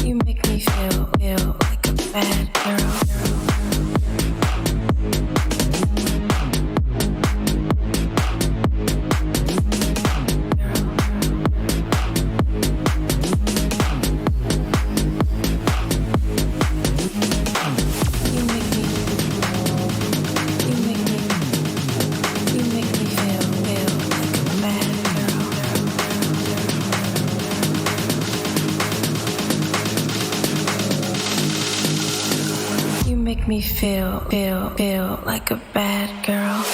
You make me feel like a bad girl. Make me feel like a bad girl.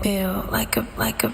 Feel like a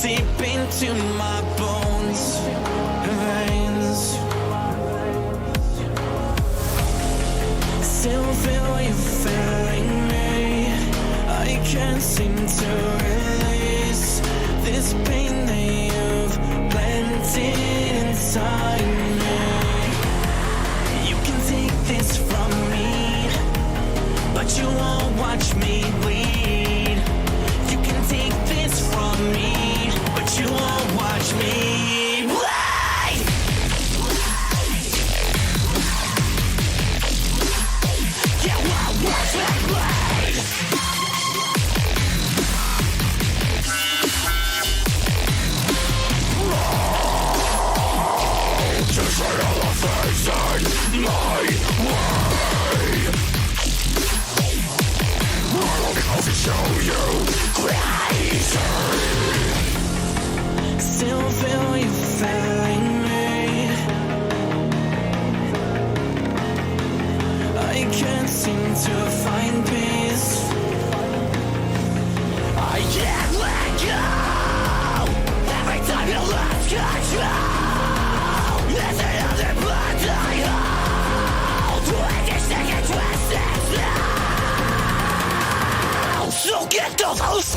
deep into my bones and veins. Still feel you feeling me. I can't seem to release this pain that you've planted inside me. You can take this from me, but you won't watch me bleed. You can take this from me, but you won't watch me bleed. You won't watch me bleed. Just right on the facing my way. I'll show you crazy. Still feel you feeling me. I can't seem to find peace. I can't let go. Every time you lose control, there's another blood I hold. When you stick and twist it now, so get those hoes.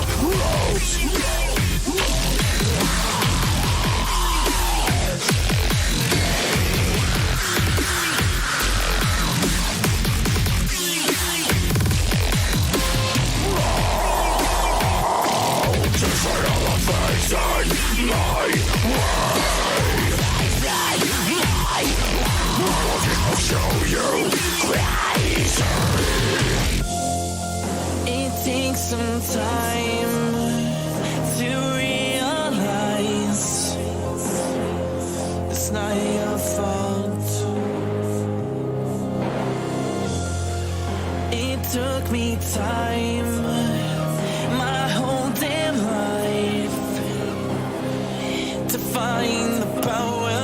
I'll show you crazy. It takes some time to realize it's not your fault. It took me time, my whole damn life, to find the power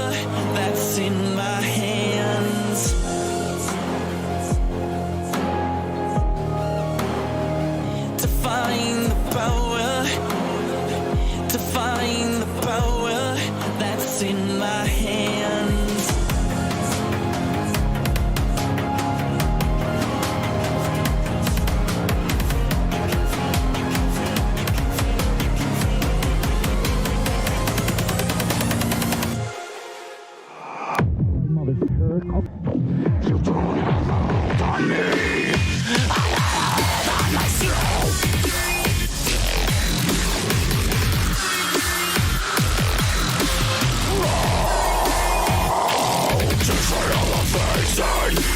that's in my hands. To find the power, to find the power that's in my hands. You don't have a hold on me. I have a hold on myself. Just right on the facing.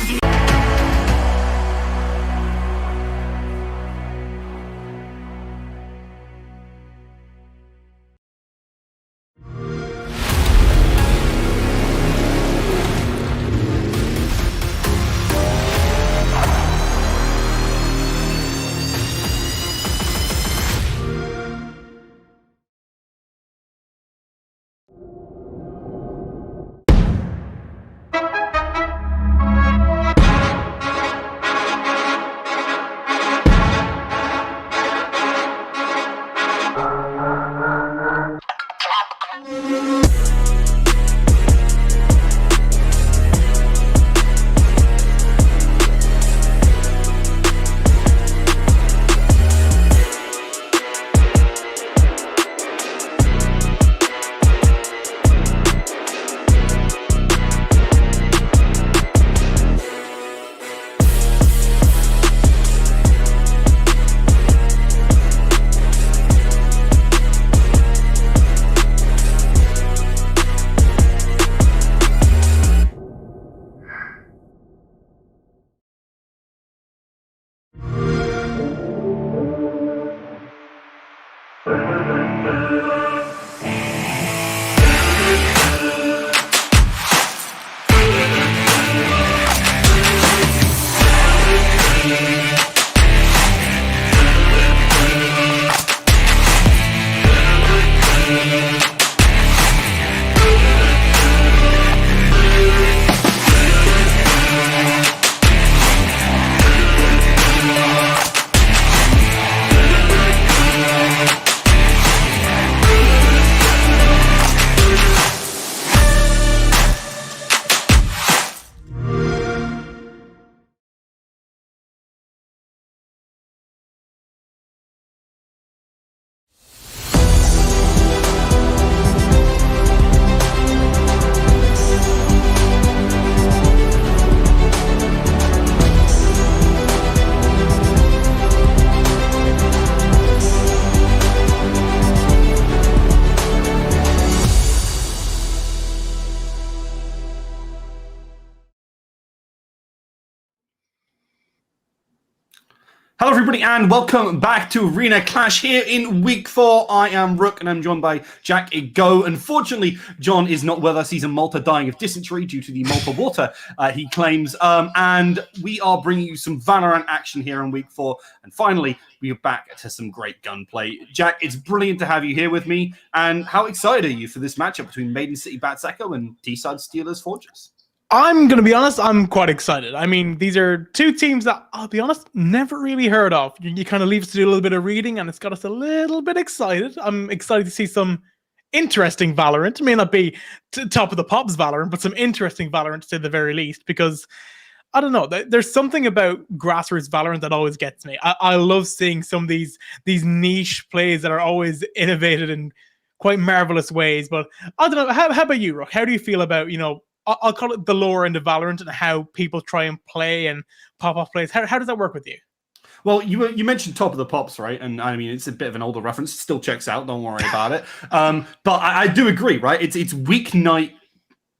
Hello everybody and welcome back to Arena Clash here in week 4. I am Rook and I'm joined by Jack Go. Unfortunately, John is not with us. He's in Malta dying of dysentery due to the Malta water, he claims. And we are bringing you some Valorant action here in week 4. And finally, we are back to some great gunplay. Jack, it's brilliant to have you here with me. And how excited are you for this matchup between Maiden City Bats Echo and T-Side Steelers Fortress? I'm going to be honest, I'm quite excited. I mean, these are two teams that, I'll be honest, never really heard of. You kind of leave us to do a little bit of reading, and it's got us a little bit excited. I'm excited to see some interesting Valorant. It may not be top of the pops Valorant, but some interesting Valorant to say the very least, because, I don't know, there's something about grassroots Valorant that always gets me. I love seeing some of these niche plays that are always innovated in quite marvelous ways. But I don't know, how about you, Rook? How do you feel about, I'll call it the lore into Valorant and how people try and play and pop off plays. How does that work with you? Well, you mentioned Top of the Pops, right? And I mean, it's a bit of an older reference. It still checks out. Don't worry about it. But I do agree, right? It's weeknight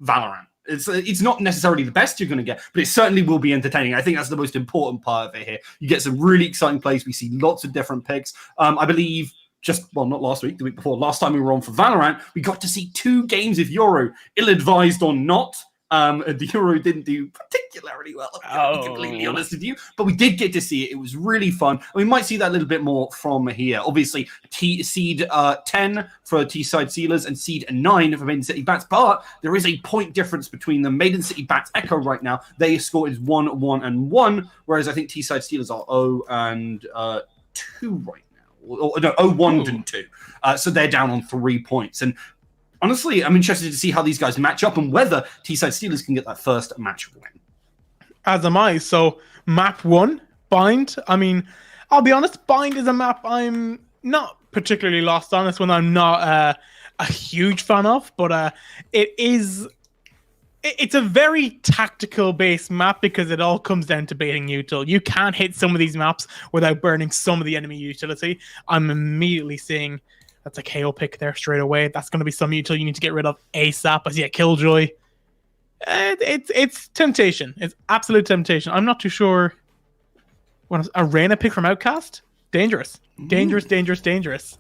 Valorant. It's not necessarily the best you're going to get, but it certainly will be entertaining. I think that's the most important part of it here. You get some really exciting plays. We see lots of different picks. I believe not last week, the week before, last time we were on for Valorant, we got to see 2 games of Euro, ill-advised or not. The Euro didn't do particularly well, to be completely honest with you, but we did get to see it. It was really fun. And we might see that a little bit more from here. Obviously, seed 10 for T-Side Sealers and seed 9 for Maiden City Bats, but there is a point difference between the Maiden City Bats Echo right now. They score is 1, 1, and 1, whereas I think T-Side Steelers are 0 and 2 right now. Or no, 0-1 and 2. So they're down on 3 points. And honestly, I'm interested to see how these guys match up and whether T-Side Steelers can get that first match win. As am I. So map 1, Bind. I mean, I'll be honest, Bind is a map I'm not particularly lost on. It's one I'm not a huge fan of, but it's a very tactical based map because it all comes down to baiting util. You can't hit some of these maps without burning some of the enemy utility. I'm immediately seeing that's a KO pick there straight away. That's going to be some util you need to get rid of ASAP as you get Killjoy. It's temptation. It's absolute temptation. I'm not too sure. What a Reyna pick from Outcast? Dangerous. Dangerous.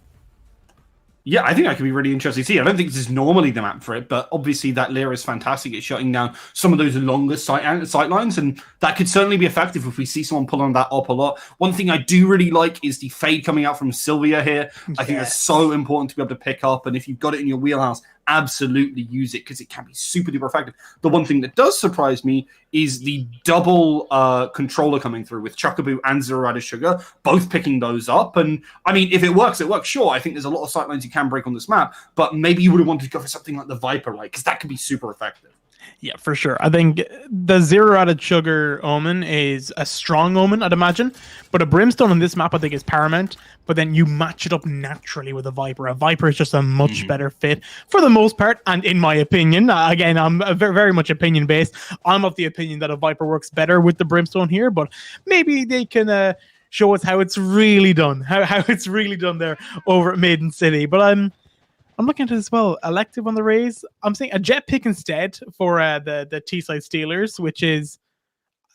Yeah, I think that could be really interesting to see. I don't think this is normally the map for it, but obviously that Lyra is fantastic at shutting down some of those longer sight lines, and that could certainly be effective if we see someone pulling that up a lot. One thing I do really like is the fade coming out from Sylvia here. I think that's so important to be able to pick up, and if you've got it in your wheelhouse, absolutely use it because it can be super duper effective. The one thing that does surprise me is the double controller coming through with Chuckaboo and Zero Added Sugar, both picking those up. And I mean, if it works, it works. Sure, I think there's a lot of sightlines you can break on this map, but maybe you would have wanted to go for something like the Viper, right? Because that could be super effective. Yeah, for sure. I think the Zero Added Sugar Omen is a strong Omen, I'd imagine. But a Brimstone on this map, I think, is paramount. But then you match it up naturally with a Viper. A Viper is just a much better fit for the most part. And in my opinion, again, I'm very, very much opinion-based. I'm of the opinion that a Viper works better with the Brimstone here. But maybe they can show us how it's really done. How it's really done there over at Maiden City. But I'm looking at it as well. Elective on the Rays. I'm saying a Jet pick instead for the T-Side Steelers, which is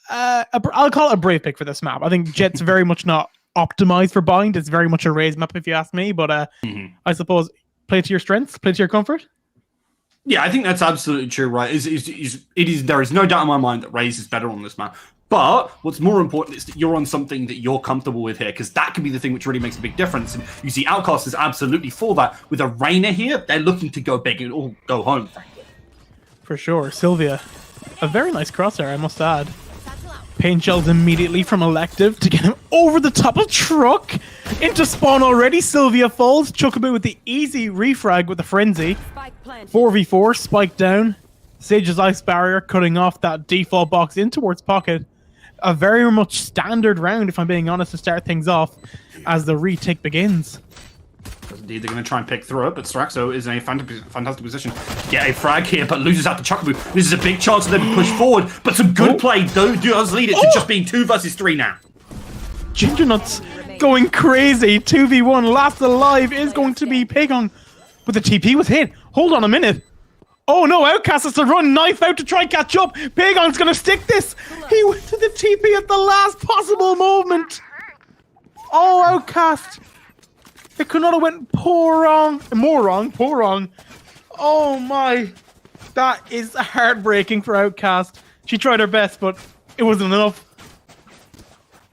I'll call it a Brave pick for this map. I think Jet's very much not optimized for Bind. It's very much a Rays map if you ask me. But I suppose play to your strengths, play to your comfort. Yeah, I think that's absolutely true, right? There is no doubt in my mind that Rays is better on this map. But what's more important is that you're on something that you're comfortable with here, because that can be the thing which really makes a big difference. And you see Outcast is absolutely for that. With a Reyna here, they're looking to go big and all go home, frankly. For sure. Sylvia, a very nice crosshair, I must add. Paint shells immediately from Elective to get him over the top of Truck. Into spawn already. Sylvia falls. Chuckaboo with the easy refrag with the Frenzy. 4v4, spike down. Sage's Ice Barrier cutting off that default box in towards Pocket. A very much standard round, if I'm being honest, to start things off as the retake begins. Indeed, they're going to try and pick through it, but Straxo is in a fantastic position. Get a frag here, but loses out to Chuckaboo. This is a big chance of them to push forward, but some good play does lead it to just being 2 versus 3 now. Ginger Nuts going crazy. 2v1, last alive is going to be Pagon, but the TP was hit. Hold on a minute. Oh no, Outcast has to run knife out to try and catch up. Pagon's going to stick this. He went to the TP at the last possible moment. Oh, Outcast! It could not have went more wrong. Oh my. That is heartbreaking for Outcast. She tried her best, but it wasn't enough.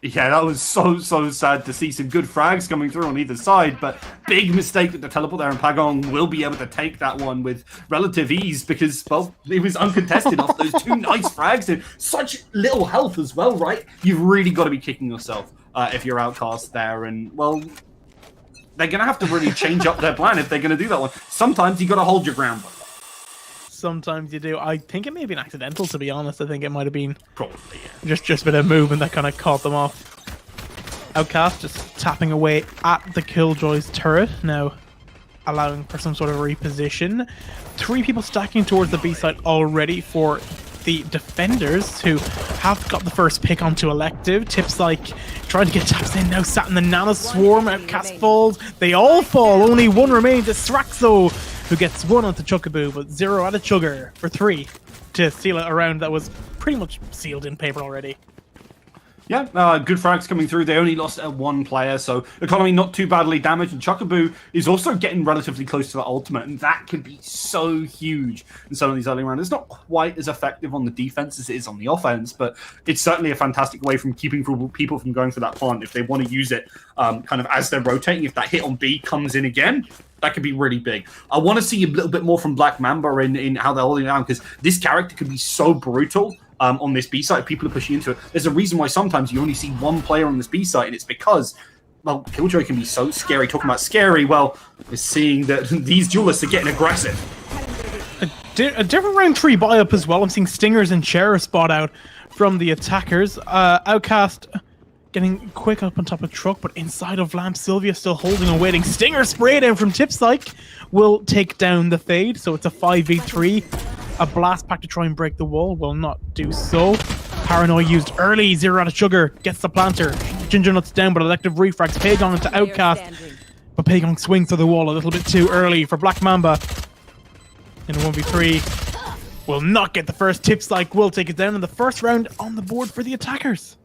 Yeah, that was so sad to see some good frags coming through on either side, but big mistake with the teleport there, and Pagong will be able to take that one with relative ease because, well, it was uncontested off those 2 nice frags and such little health as well, right? You've really got to be kicking yourself if you're Outcast there, and, well, they're going to have to really change up their plan if they're going to do that one. Sometimes you got to hold your ground. Sometimes you do. I think it may have been accidental, to be honest. I think it might have been Probably, yeah. just a bit of movement that kind of caught them off. Outcast just tapping away at the Killjoy's turret, now allowing for some sort of reposition. 3 people stacking towards the B side already for the defenders, who have got the first pick onto Elective. Tips like trying to get taps in, now sat in the Nana Swarm. Outcast falls. They all fall. Only one remains. It's Straxo, who gets 1 onto Chuckaboo, but 0 out of Chugger for 3 to seal it around that was pretty much sealed in paper already. Yeah, good frags coming through. They only lost 1 player, so economy not too badly damaged. And Chuckaboo is also getting relatively close to the ultimate, and that could be so huge in some of these early rounds. It's not quite as effective on the defense as it is on the offense, but it's certainly a fantastic way from keeping people from going for that plant if they want to use it kind of as they're rotating. If that hit on B comes in again, that could be really big. I want to see a little bit more from Black Mamba in how they're holding it down, because this character can be so brutal on this B site. People are pushing into it. There's a reason why sometimes you only see 1 player on this B site, and it's because, well, Killjoy can be so scary. Talking about scary, well, we're seeing that these duelists are getting aggressive. A different round 3 buy-up as well. I'm seeing Stingers and Cher spot out from the attackers. Outcast getting quick up on top of Truck, but inside of Lamp, Sylvia still holding and waiting. Stinger spray down from Tipsyke will take down the Fade, so it's a 5v3. A blast pack to try and break the wall will not do so. Paranoia used early. 0 out of Sugar gets the planter. Ginger Nuts down, but Elective refrags Pagong into Outcast. But Pagong swings to the wall a little bit too early for Black Mamba. In a 1v3. Will not get the first. Tipsyke will take it down in the first round on the board for the attackers.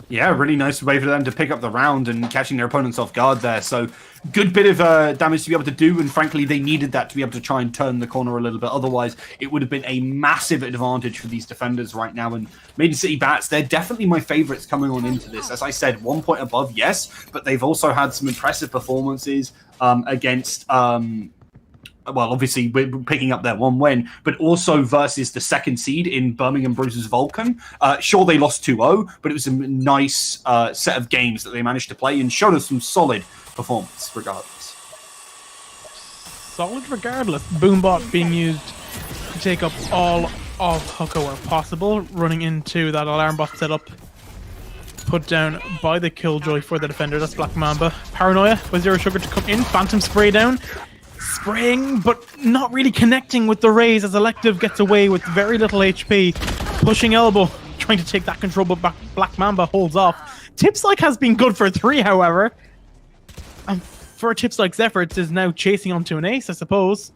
Yeah, really nice way for them to pick up the round and catching their opponents off guard there. So good bit of damage to be able to do, and frankly, they needed that to be able to try and turn the corner a little bit. Otherwise, it would have been a massive advantage for these defenders right now. And Maiden City Bats, they're definitely my favorites coming on into this. As I said, 1 point above, yes, but they've also had some impressive performances against... well, obviously, we're picking up their 1 win, but also versus the 2nd seed in Birmingham Bruisers Vulcan. Sure, they lost 2-0, but it was a nice set of games that they managed to play and showed us some solid performance regardless. Solid regardless. Boombot being used to take up all of Hucko where possible, running into that alarm bot setup. Put down by the Killjoy for the defender. That's Black Mamba. Paranoia with 0 Sugar to come in. Phantom spray down. Spraying, but not really connecting with the raise as Elective gets away with very little HP. Pushing elbow, trying to take that control, but Black Mamba holds off. Tipsyke has been good for 3, however. And for Tipsyke's efforts is now chasing onto an ace, I suppose.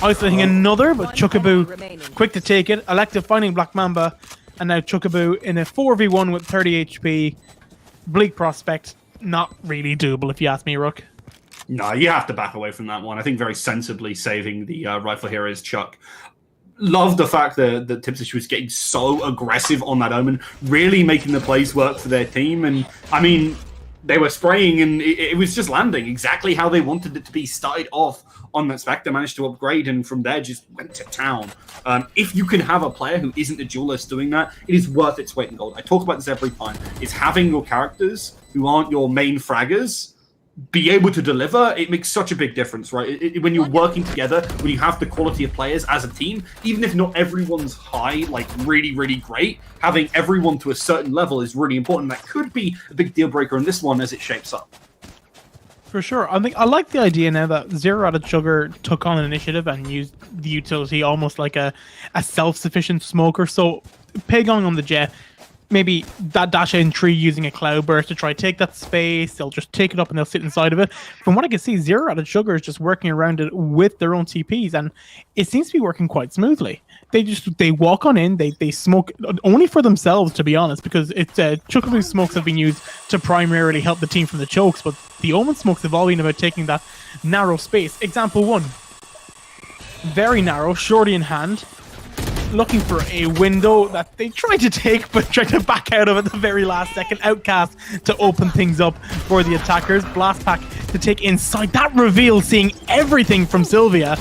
Isolating another, but Chuckaboo quick to take it. Elective finding Black Mamba, and now Chuckaboo in a 4v1 with 30 HP. Bleak prospect, not really doable if you ask me, Rook. No, you have to back away from that one. I think very sensibly saving the Rifle Heroes Chuck. Love the fact that Tipsy was getting so aggressive on that Omen, really making the plays work for their team. And, I mean, they were spraying and it was just landing exactly how they wanted it to be. Started off on that Spectre, managed to upgrade, and from there just went to town. If you can have a player who isn't a duelist doing that, it is worth its weight in gold. I talk about this every time. It's having your characters who aren't your main fraggers be able to deliver. It makes such a big difference, right? When you're working together, when you have the quality of players as a team, even if not everyone's high, like really, really great, having everyone to a certain level is really important. That could be a big deal breaker in this one as it shapes up. For sure. I like the idea now that 0 out of Sugar took on an initiative and used the utility almost like a self-sufficient smoker. So Pagong on the Jet, maybe that dash in tree using a cloud burst to try to take that space. They'll just take it up and they'll sit inside of it. From what I can see, Zero Added Sugar is just working around it with their own TPs, and it seems to be working quite smoothly. They walk on in, they smoke only for themselves, to be honest, because it's Chocobo smokes have been used to primarily help the team from the chokes, but the Omen smokes have all been about taking that narrow space. Example 1. Very narrow, shorty in hand, looking for a window that they tried to take, but tried to back out of at the very last second. Outcast to open things up for the attackers. Blast Pack to take inside. That reveal, seeing everything from Sylvia.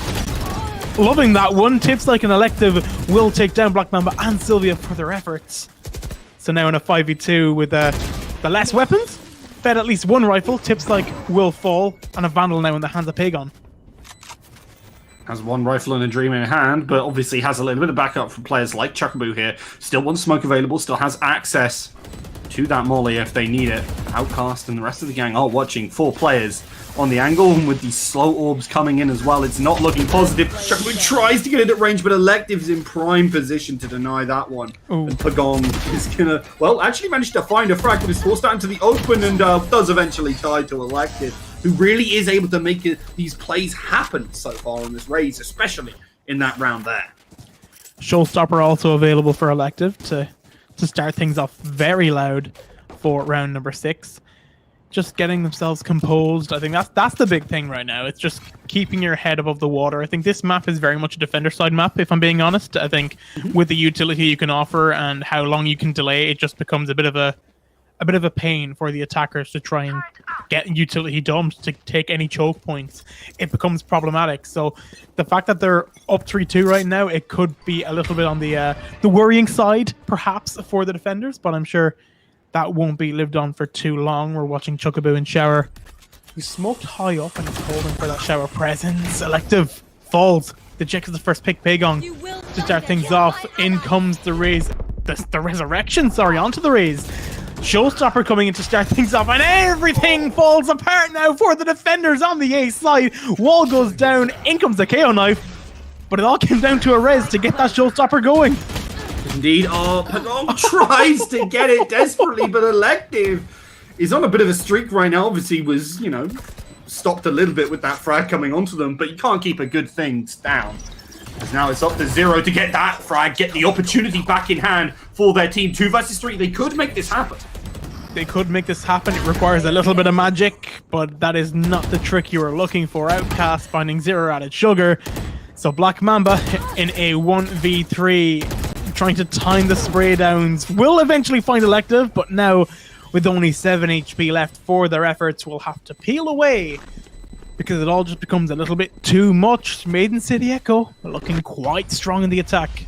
Loving that one. Tips Like an Elective will take down Black Mamba and Sylvia for their efforts. So now in a 5v2 with the less weapons, fed at least one rifle. Tips Like will fall, and a Vandal now in the hands of Pagon. Has one rifle and a dream in hand, but obviously has a little bit of backup from players like Chocobo here. Still one smoke available, still has access to that molly if they need it. Outcast and the rest of the gang are watching. 4 players on the angle, and with these slow orbs coming in as well, it's not looking positive. Chocobo tries to get it at range, but Elective's in prime position to deny that one. Ooh. And Pagon is gonna, well, actually managed to find a frag, but is forced out into the open and does eventually tie to Elective, who really is able to make these plays happen so far in this race, especially in that round there. Showstopper also available for Elective to start things off very loud for round number 6. Just getting themselves composed. I think that's the big thing right now. It's just keeping your head above the water. I think this map is very much a defender side map, if I'm being honest. I think with the utility you can offer and how long you can delay, it just becomes a bit of a pain for the attackers to try and get utility dumps to take any choke points. It becomes problematic. So the fact that they're up 3-2 right now, it could be a little bit on the worrying side, perhaps, for the defenders, but I'm sure that won't be lived on for too long. We're watching Chocobo in shower. He smoked high up and he's holding for that shower presence. Elective falls. The Jack is the first pick. Pagon to start things off. In comes the raise. The resurrection, sorry, onto the raise. Showstopper coming in to start things off, and everything falls apart now for the defenders on the A side. Wall goes down, in comes the KO knife, but it all came down to a res to get that Showstopper going. Indeed. Oh, Pagon tries to get it desperately, but Elective is on a bit of a streak right now. Obviously was, stopped a little bit with that frag coming onto them, but you can't keep a good thing down. Because now it's up to Zero to get that frag, get the opportunity back in hand for their team. 2 versus 3. They could make this happen. They could make this happen. It requires a little bit of magic, but that is not the trick you are looking for. Outcast finding Zero Added Sugar. So Black Mamba in a 1v3, trying to time the spray downs. Will eventually find Elective, but now with only 7 HP left for their efforts, will have to peel away because it all just becomes a little bit too much. Maiden City Echo looking quite strong in the attack.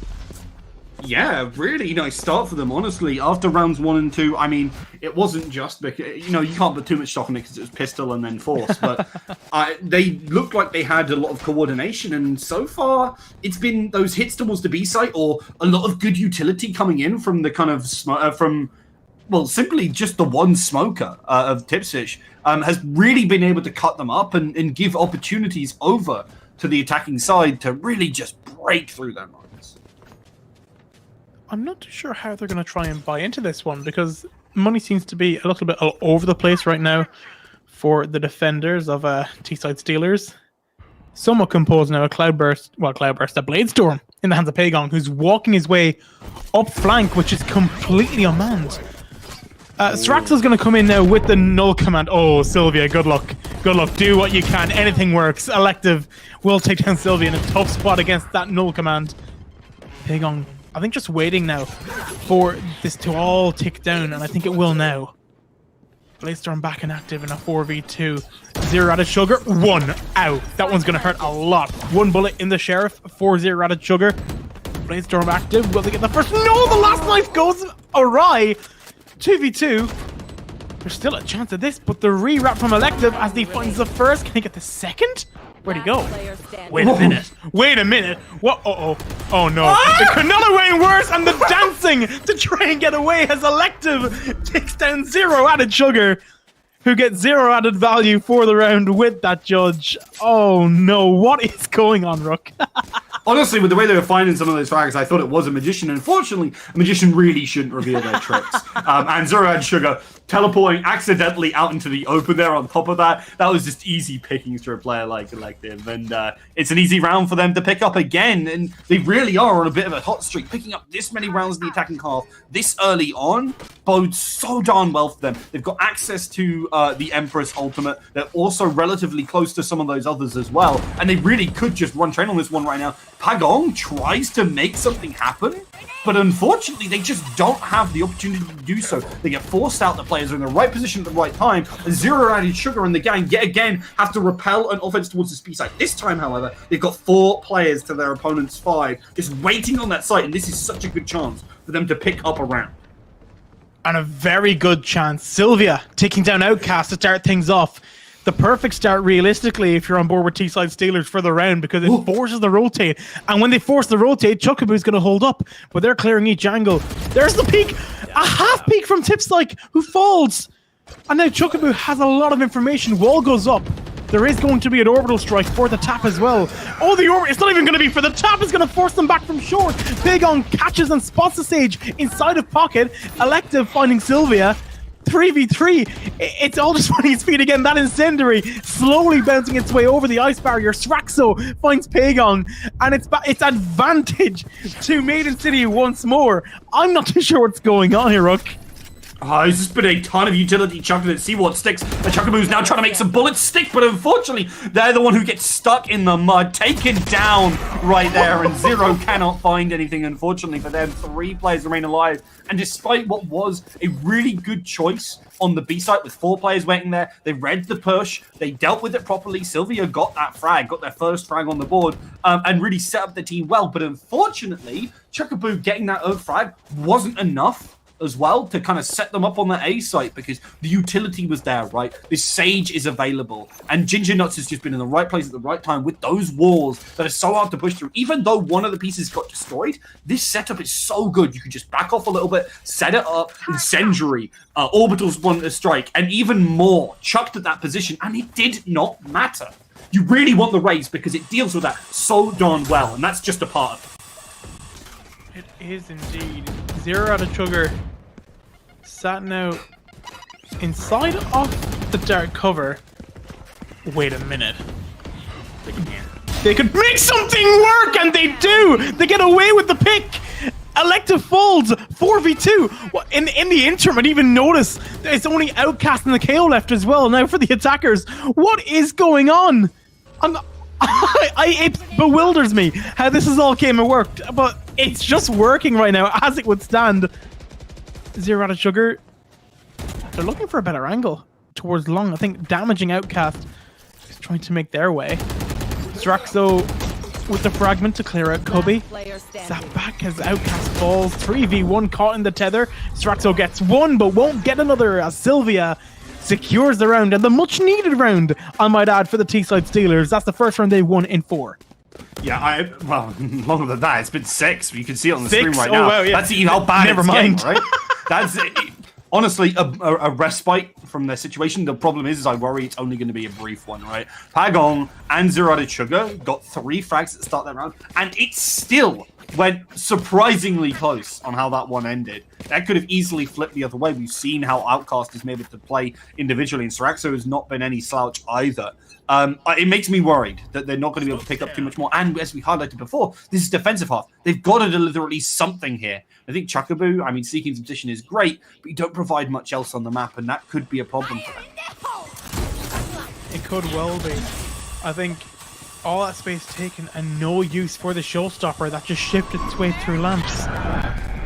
Yeah, really nice start for them, honestly. After rounds 1 and 2, I mean, it wasn't just because, you can't put too much stock on it because it was pistol and then force, but they looked like they had a lot of coordination, and so far, it's been those hits towards the B site or a lot of good utility coming in from the kind of, simply just the one smoker of Tipsfish has really been able to cut them up and give opportunities over to the attacking side to really just break through their lines. I'm not too sure how they're going to try and buy into this one, because money seems to be a little bit all over the place right now for the defenders of T-side Steelers. Somewhat composed now, a Cloudburst, a Blade Storm in the hands of Pagon, who's walking his way up flank, which is completely unmanned. Straxel's going to come in now with the null command. Oh, Sylvia, good luck. Good luck. Do what you can. Anything works. Elective will take down Sylvia in a tough spot against that null command. Pagon, I think, just waiting now for this to all tick down, and I think it will now. Blazestorm back and active in a 4v2. Zero Added Sugar. 1 out. That one's going to hurt a lot. 1 bullet in the Sheriff for Zero Added Sugar. Blazestorm active. Will they get the first? No, the last knife goes awry. 2v2. There's still a chance of this, but the re-wrap from Elective as he finds the first. Can he get the second? Where'd he go? Wait a minute. Wait a minute. What? Uh-oh. Oh, no. It could not have went worse, and the dancing to try and get away as Elective takes down Zero Added Sugar, who gets 0 added value for the round with that judge. Oh, no. What is going on, Rook? honestly, with the way they were finding some of those frags, I thought it was a magician. Unfortunately, a magician really shouldn't reveal their tricks. And Zero had Sugar teleporting accidentally out into the open there on top of that. That was just easy pickings for a player like him. And it's an easy round for them to pick up again. And they really are on a bit of a hot streak. Picking up this many rounds in the attacking half this early on bodes so darn well for them. They've got access to the Empress ultimate. They're also relatively close to some of those others as well. And they really could just run train on this one right now. Pagong tries to make something happen, but unfortunately, they just don't have the opportunity to do so. They get forced out. The players are in the right position at the right time. And Zero added Sugar and the gang yet again have to repel an offense towards this B site. This time, however, they've got 4 players to their opponent's 5, just waiting on that site. And this is such a good chance for them to pick up a round. And a very good chance. Sylvia taking down Outcast to start things off. The perfect start, realistically, if you're on board with T-side Steelers for the round, because it forces the rotate. And when they force the rotate, Chuckaboo's going to hold up. But they're clearing each angle. There's the peek! A half peek from Tipspike, who falls. And now Chuckaboo has a lot of information. Wall goes up. There is going to be an orbital strike for the tap as well. Oh, the orbit! It's not even going to be for the tap. It's going to force them back from short. Big On catches and spots the Sage inside of pocket. Elective finding Sylvia. 3v3. It's all just running its feet again. That incendiary slowly bouncing its way over the ice barrier. Sraxo finds Pagon, and it's advantage to Maiden City once more. I'm not too sure what's going on here, Rook. There's just been a ton of utility chucked at see what sticks. The Chuckaboo's now trying to make some bullets stick, but unfortunately, they're the one who gets stuck in the mud, taken down right there, and Zero cannot find anything, unfortunately for them. 3 players remain alive, and despite what was a really good choice on the B site with 4 players waiting there, they read the push, they dealt with it properly. Sylvia got that frag, got their first frag on the board, and really set up the team well, but unfortunately, Chuckaboo getting that Earth frag wasn't enough as well to kind of set them up on the A site, because the utility was there, right? This Sage is available, and Ginger Nuts has just been in the right place at the right time with those walls that are so hard to push through. Even though one of the pieces got destroyed, this setup is so good. You can just back off a little bit, set it up, incendiary, orbitals one to strike, and even more chucked at that position, and it did not matter. You really want the raise because it deals with that so darn well, and that's just a part of it. It is indeed. 0 out of Sugar. Sat now inside of the dark cover. Wait a minute. They could make something work, and they do! They get away with the pick! Elective folds 4v2. Well, in the interim, I didn't even notice it's only Outcast and the KO left as well. Now for the attackers, what is going on? It bewilders me how this has all came and worked, but it's just working right now as it would stand. 0 out of Sugar. They're looking for a better angle towards long. I think damaging Outcast is trying to make their way. Straxo with the fragment to clear out Cubby. Zap back as Outcast falls. 3v1 caught in the tether. Straxo gets 1 but won't get another as Sylvia secures the round, and the much needed round, I might add, for the T-side Steelers. That's the first round they won in 4. Yeah, well, longer than that. It's been 6. You can see it on the 6? screen right now. Wow, yeah. That's how bad Never it's mind. getting, right? That's honestly a respite from their situation. The problem is I worry it's only going to be a brief one, right? Pagong and 0 out of Sugar got 3 frags at the start of that round, and it still went surprisingly close on how that one ended. That could have easily flipped the other way. We've seen how Outcast is able to play individually, and Sraxo has not been any slouch either. It makes me worried that they're not going to be able to pick up too much more. And as we highlighted before, this is defensive half. They've got to deliver at least something here. I think Chuckaboo, Seeking's position is great, but you don't provide much else on the map, and that could be a problem for them. It could well be. I think all that space taken and no use for the showstopper that just shifted its way through lamps.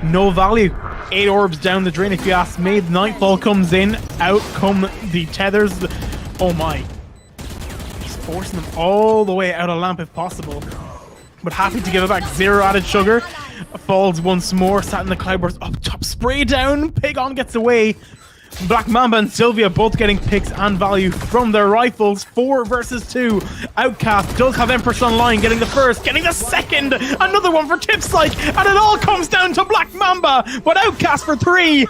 No value. 8 orbs down the drain, if you ask me. Nightfall comes in. Out come the tethers. Oh my. He's forcing them all the way out of lamp if possible. But happy to give it back. 0 out of Sugar. Falls once more. Sat in the cloudburst up top. Spray down. Pagon gets away. Black Mamba and Sylvia both getting picks and value from their rifles. 4 versus 2. Outcast does have Empress online, getting the first, getting the second. Another one for Tipspike, and it all comes down to Black Mamba. But Outcast for 3.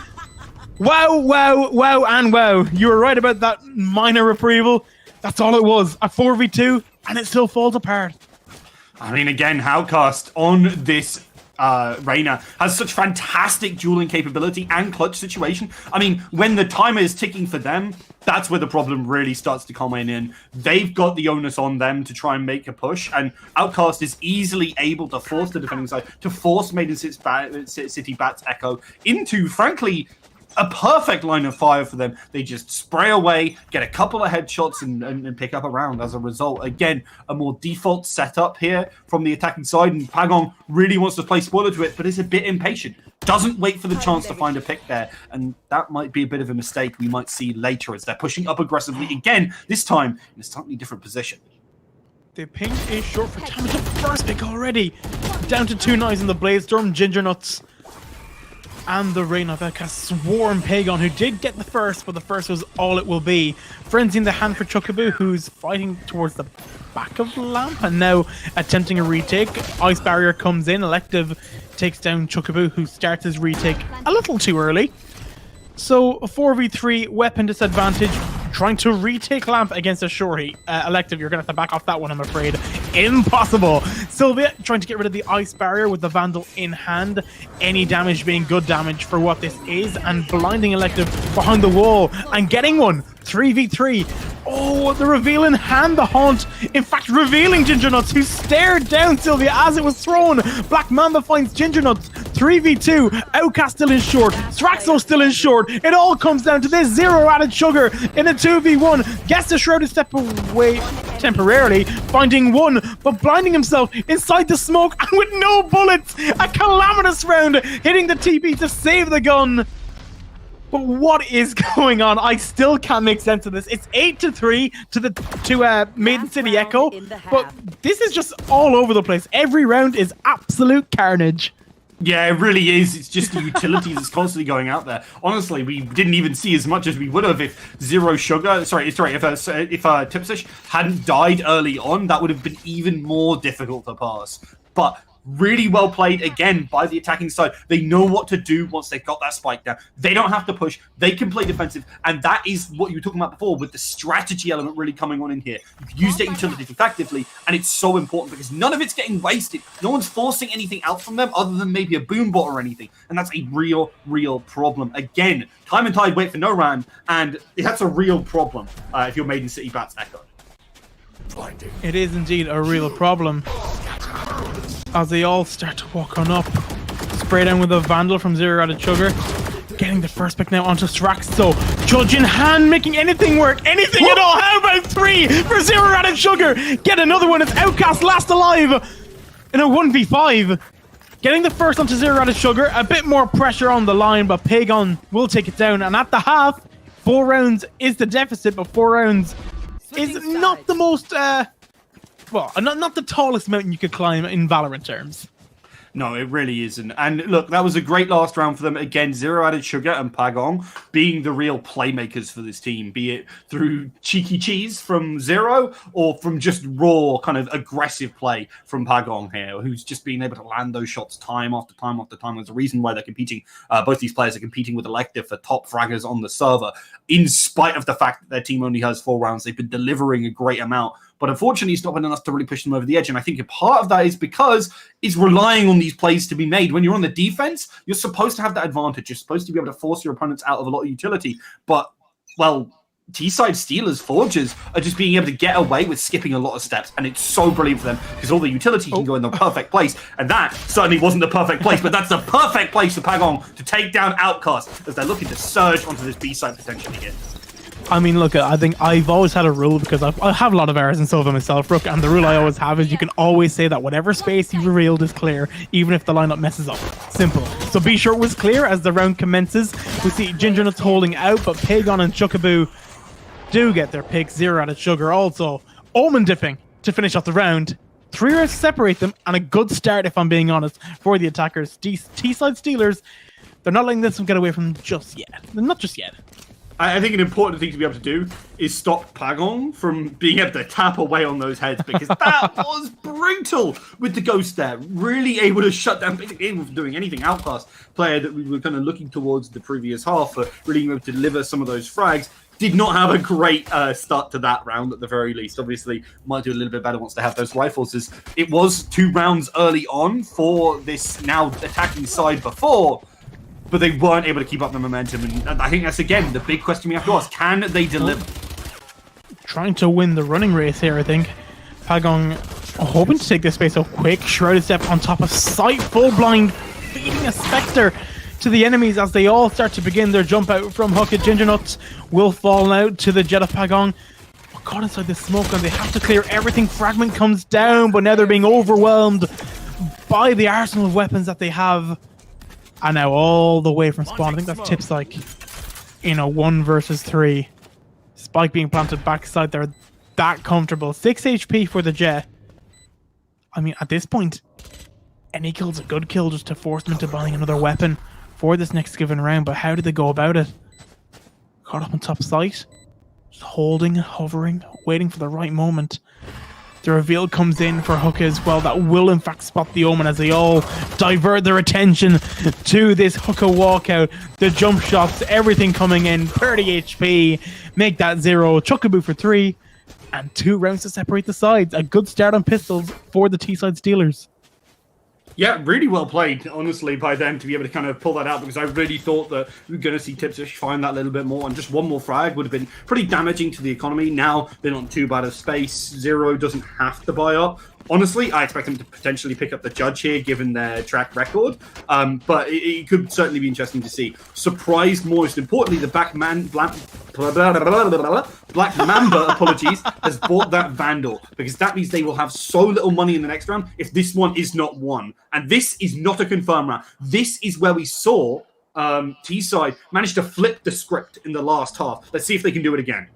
Wow, wow, wow, and wow. You were right about that minor retrieval. That's all it was. A 4v2, and it still falls apart. I mean, again, Outcast on this Reyna has such fantastic dueling capability and clutch situation. I mean, when the timer is ticking for them, that's where the problem really starts to come in. They've got the onus on them to try and make a push, and Outcast is easily able to force the defending side, to force Maiden City Bats Echo into, frankly, a perfect line of fire for them. They just spray away, get a couple of headshots, and pick up a round as a result. Again, a more default setup here from the attacking side, and Pagong really wants to play spoiler to it, but is a bit impatient. Doesn't wait for the chance to find a pick there, and that might be a bit of a mistake we might see later as they're pushing up aggressively again, this time in a slightly different position. The ping is short for damage. The first pick already. Down to 2 knives in the Blade Storm, Ginger Nuts, and the Reign of Outcast Swarm Pagon, who did get the first, but the first was all it will be. Frenzy in the hand for Chocobo, who's fighting towards the back of Lamp and now attempting a retake. Ice Barrier comes in, Elective takes down Chocobo, who starts his retake a little too early. So a 4v3 weapon disadvantage, trying to retake Lamp against a Shorty. Elective, you're going to have to back off that one, I'm afraid. Impossible! Sylvia trying to get rid of the Ice Barrier with the Vandal in hand. Any damage being good damage for what this is, and blinding Elective behind the wall and getting one. 3v3. Oh, the reveal in hand, the Haunt. In fact, revealing Ginger Nuts, who stared down Sylvia as it was thrown. Black Mamba finds Ginger Nuts. 3v2. Outcast still in short. Straxo still in short. It all comes down to this. Zero added sugar in a 2v1. Gets the Shrouded step away temporarily, finding one, but blinding himself inside the smoke and with no bullets. A calamitous round hitting the TP to save the gun. But what is going on? I still can't make sense of this. It's 8-3 to Maiden City Echo, but this is just all over the place. Every round is absolute carnage. Yeah, it really is. It's just the utility that's constantly going out there. Honestly, we didn't even see as much as we would have if if Tipsish hadn't died early on. That would have been even more difficult to pass. But really well played again by the attacking side. They know what to do once they've got that spike down. They don't have to push. They can play defensive, and that is what you were talking about before with the strategy element really coming on in here. You've used that utility effectively, and it's so important because none of it's getting wasted. No one's forcing anything out from them other than maybe a boom bot or anything, and that's a real problem. Again, time and tide wait for no round, and that's a real problem if you're Maiden City Bats Echo. It is indeed a real problem as they all start to walk on up. Spray down with a Vandal from Zero Added Sugar. Getting the first pick now onto Straxo. Judge in hand, making anything work. Anything at all. How about 3 for Zero Added Sugar? Get another one. It's Outcast last alive in a 1v5. Getting the first onto Zero Added Sugar. A bit more pressure on the line, but Pagon will take it down. And at the half, 4 rounds is the deficit, but 4 rounds is not the most... well, not the tallest mountain you could climb in Valorant terms. No, it really isn't. And look, that was a great last round for them. Again, Zero Added Sugar and Pagong being the real playmakers for this team, be it through cheeky cheese from Zero or from just raw kind of aggressive play from Pagong here, who's just being able to land those shots time after time after time. There's a reason why they're competing. Both these players are competing with Elective for top fraggers on the server. In spite of the fact that their team only has 4 rounds, they've been delivering a great amount. But unfortunately, it's not been enough to really push them over the edge. And I think a part of that is because it's relying on these plays to be made. When you're on the defense, you're supposed to have that advantage. You're supposed to be able to force your opponents out of a lot of utility. But, well, T-side Steelers, Forgers are just being able to get away with skipping a lot of steps. And it's so brilliant for them because all the utility can go in the perfect place. And that certainly wasn't the perfect place, but that's the perfect place for Pagong to take down Outcast as they're looking to surge onto this B-side potentially here. I mean, look, I think I've always had a rule because I have a lot of errors in Silva myself, Rook, and the rule I always have is you can always say that whatever space you revealed is clear, even if the lineup messes up. Simple. So be sure it was clear as the round commences. We see Ginger Nuts holding out, but Pagon and Chocobo do get their picks. Zero Added Sugar also. Omen dipping to finish off the round. 3 rounds to separate them, and a good start, if I'm being honest, for the attackers. T-side Steelers, they're not letting this one get away from them just yet. Not just yet. I think an important thing to be able to do is stop Pagong from being able to tap away on those heads because that was brutal with the Ghost there. Really able to shut down basically anyone from doing anything. Outcast player that we were kind of looking towards the previous half for really able to deliver some of those frags. did not have a great start to that round at the very least. Obviously, might do a little bit better once they have those rifles, as it was 2 rounds early on for this now attacking side before, but they weren't able to keep up the momentum. And I think that's, again, the big question we have to ask. Can they deliver? Trying to win the running race here, I think. Pagong hoping to take this space up quick. Shrouded Step on top of sight, full blind, feeding a Spectre to the enemies as they all start to begin their jump out from Hook. Ginger Nuts will fall out to the Jet of Pagong. We're caught inside the smoke and they have to clear everything. Fragment comes down, but now they're being overwhelmed by the arsenal of weapons that they have. And now all the way from spawn, I think that's tips like, 1 versus 3. Spike being planted backside there, that comfortable. 6 HP for the Jet. I mean, at this point, any kill's a good kill just to force them into buying another weapon for this next given round. But how did they go about it? Caught up on top site, just holding, hovering, waiting for the right moment. The reveal comes in for Hook as well. That will in fact spot the Omen as they all divert their attention to this Hooker walkout. The jump shots, everything coming in. 30 HP, make that 0. Chuckaboo for 3, and 2 rounds to separate the sides. A good start on pistols for the T-side Steelers. Yeah, really well played, honestly, by them to be able to kind of pull that out, because I really thought that we were going to see Tipsish find that a little bit more, and just one more frag would have been pretty damaging to the economy. Now they're not too bad of space. Zero doesn't have to buy up. Honestly, I expect them to potentially pick up the judge here, given their track record. But it could certainly be interesting to see. Surprised, most importantly, the Black Mamba, apologies, has bought that Vandal, because that means they will have so little money in the next round if this one is not won. And this is not a confirmed round. This is where we saw T-side manage to flip the script in the last half. Let's see if they can do it again.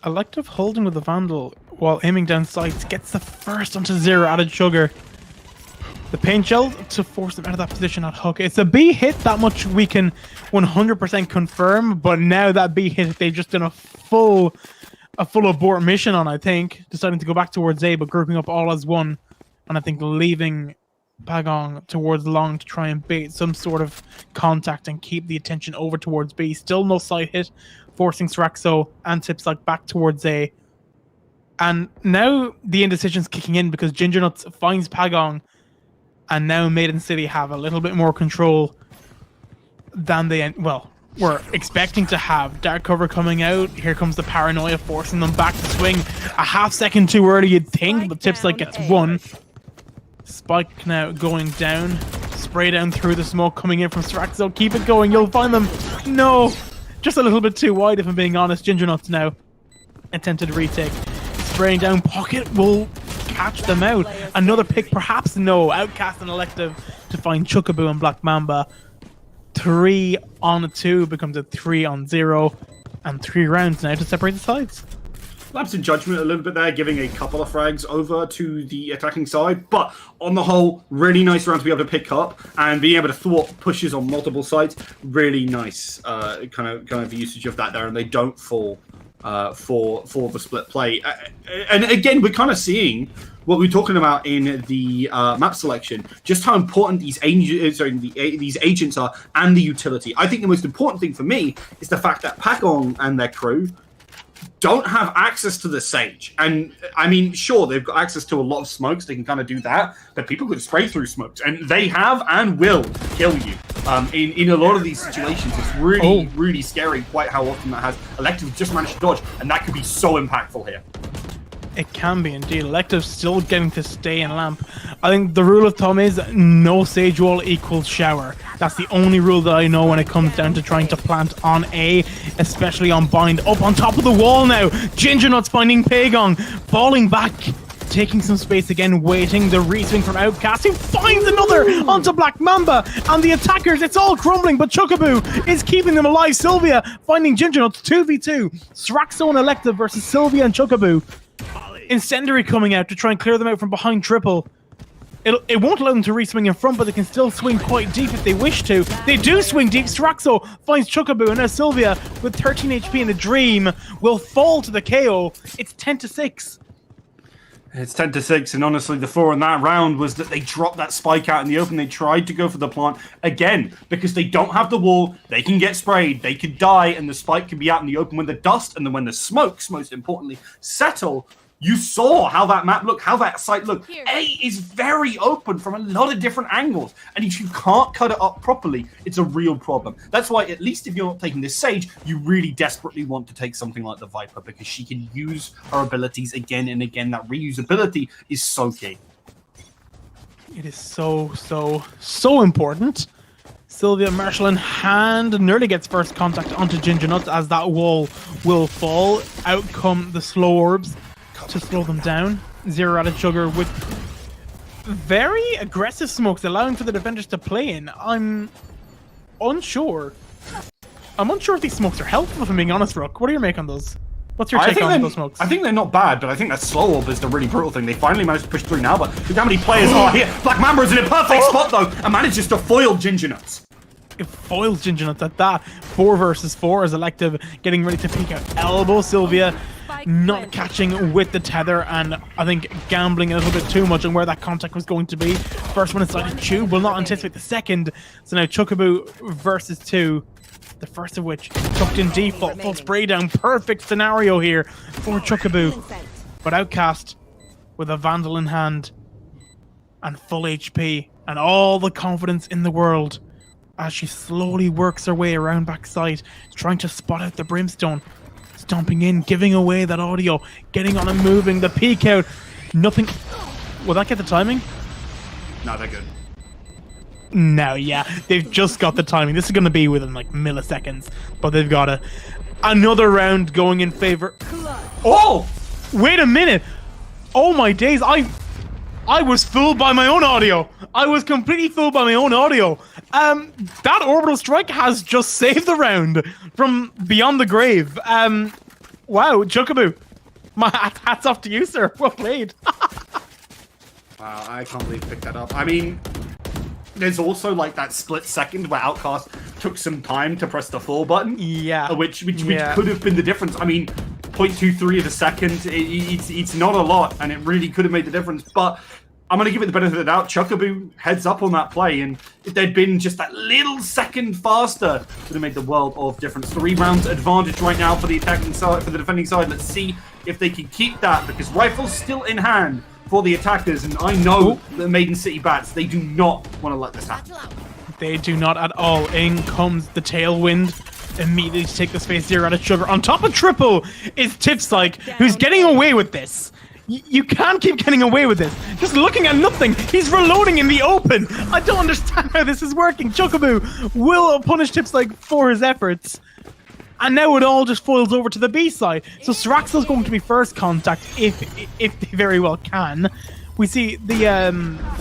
Elective holding with the Vandal while aiming down sights gets the first onto 0 added sugar. The paint gel to force them out of that position at Hook. It's a B hit, that much we can 100% confirm, but now that B hit, they've just done a full abort mission on, I think, deciding to go back towards A, but grouping up all as one, and I think leaving Pagong towards long to try and bait some sort of contact and keep the attention over towards B. Still no sight hit, forcing Sraxo and Tipslike back towards A. And now the indecision's kicking in because Ginger Nuts finds Pagong, and now Maiden City have a little bit more control than they, were expecting to have. Dark cover coming out. Here comes the paranoia, forcing them back to swing. A half second too early, you'd think, but Tipslike gets 1. Spike now going down. Spray down through the smoke coming in from Sraxo. Keep it going, you'll find them. No! Just a little bit too wide, if I'm being honest. Ginger Nuts now. Attempted retake. Spraying down. Pocket will catch them out. Another pick, perhaps no. Outcast and Elective to find Chuckaboo and Black Mamba. 3 on 2 becomes a 3 on 0. And 3 rounds now to separate the sides. Lapse in judgment a little bit there, giving a couple of frags over to the attacking side. But on the whole, really nice round to be able to pick up and being able to thwart pushes on multiple sides. Really nice kind of usage of that there, and they don't fall for the split play. And again, we're kind of seeing what we're talking about in the map selection, just how important these agents are and the utility. I think the most important thing for me is the fact that Pagong and their crew don't have access to the Sage. And I mean, sure, they've got access to a lot of smokes, they can kind of do that, but people could spray through smokes, and they have and will kill you. In a lot of these situations, it's really scary quite how often that has. Elective just managed to dodge, and that could be so impactful here. It can be indeed. Elective still getting to stay in Lamp. I think the rule of thumb is no Sage wall equals shower. That's the only rule that I know when it comes down to trying to plant on A, especially on Bind. Up on top of the wall now. Ginger Nuts finding Pagong, falling back, taking some space again, waiting. The re-swing from Outcast, who finds another onto Black Mamba. And the attackers, it's all crumbling, but Chuckaboo is keeping them alive. Sylvia finding Ginger Nuts 2v2. Sraxo and Elective versus Sylvia and Chuckaboo. Incendiary coming out to try and clear them out from behind triple. It won't allow them to re-swing in front, but they can still swing quite deep if they wish to. They do swing deep. Sraxo finds Chuckaboo, and now Sylvia, with 13 HP in a dream, will fall to the KO. It's 10-6. It's 10-6, and honestly, the 4 in that round was that they dropped that spike out in the open. They tried to go for the plant again because they don't have the wall. They can get sprayed, they could die, and the spike can be out in the open when the dust and then when the smokes, most importantly, settle. You saw how that map looked, how that site looked. A is very open from a lot of different angles, and if you can't cut it up properly, it's a real problem. That's why, at least if you're not taking this Sage, you really desperately want to take something like the Viper, because she can use her abilities again and again. That reusability is so key. It is so important. Sylvia Marshall in hand nearly gets first contact onto Ginger Nuts as that wall will fall. Out come the slow orbs to slow them down. Zero added sugar with very aggressive smokes, allowing for the defenders to play in. I'm unsure if these smokes are helpful, if I'm being honest, Rook. What do you make on those? What's your take on those smokes? I think they're not bad, but I think that slow orb is the really brutal thing. They finally managed to push through now, but look how many players are here. Black Mamba is in a perfect spot, though, and manages to foil Ginger Nuts. It foils Ginger Nuts at that. 4 versus 4 as Elective getting ready to peek out elbow. Sylvia not catching with the tether, and I think gambling a little bit too much on where that contact was going to be. First one inside the tube will not anticipate the second. So now Chuckaboo versus 2. The first of which tucked in default, full spray down. Perfect scenario here for Chuckaboo. But Outcast with a Vandal in hand and full HP and all the confidence in the world as she slowly works her way around backside, trying to spot out the Brimstone. Stomping in, giving away that audio, getting on and moving, the peek out. Nothing. Will that get the timing? No, they're good. No, yeah, they've just got the timing. This is going to be within like milliseconds, but they've got it. Another round going in favor. Oh! Wait a minute! Oh my days, I was fooled by my own audio. I was completely fooled by my own audio. That orbital strike has just saved the round from beyond the grave. Wow, Chuckaboo. My hats off to you, sir. Well played. Wow, I can't believe you picked that up. I mean, there's also like that split second where Outcast took some time to press the 4 button. Yeah. Which could have been the difference. I mean, 0.23 of a second, it's not a lot, and it really could have made the difference. But I'm going to give it the benefit of the doubt. Chuckaboo heads up on that play, and if they'd been just that little second faster, it would have made the world of difference. 3 rounds advantage right now for the attacking side, for the defending side. Let's see if they can keep that, because rifle's still in hand for the attackers, and I know the Maiden City Bats, they do not want to let this happen. They do not at all. In comes the tailwind. Immediately to take the space. Zero out of sugar. On top of triple is Tipsyke, who's getting away with this. You can't keep getting away with this. Just looking at nothing. He's reloading in the open. I don't understand how this is working. Chuckaboo will punish Tipsyke for his efforts. And now it all just foils over to the B side. So Sraxel's going to be first contact if they very well can. We see the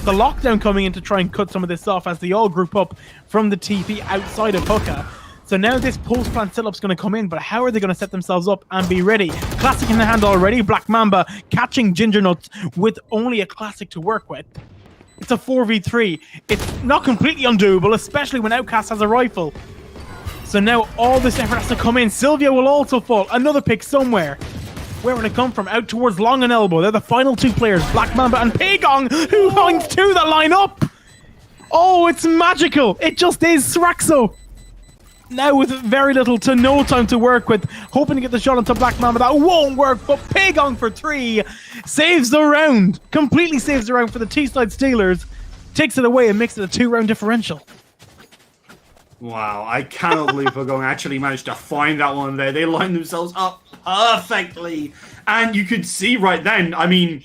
lockdown coming in to try and cut some of this off as they all group up from the TP outside of Hookah. So now this post-plant setup is going to come in, but how are they going to set themselves up and be ready? Classic in the hand already. Black Mamba catching Ginger Nuts with only a classic to work with. It's a 4v3. It's not completely undoable, especially when Outcast has a rifle. So now all this effort has to come in. Sylvia will also fall. Another pick somewhere. Where will it come from? Out towards Long and Elbow. They're the final 2 players. Black Mamba and Paygong, who finds 2 that line up. Oh, it's magical. It just is Sraxo. Now with very little to no time to work with, hoping to get the shot onto Black Mamba. That won't work, but Paygong for 3 saves the round. Completely saves the round for the T-side Steelers. Takes it away and makes it a 2-round differential. Wow, I cannot believe Paygong actually managed to find that one there. They lined themselves up perfectly. And you could see right then, I mean,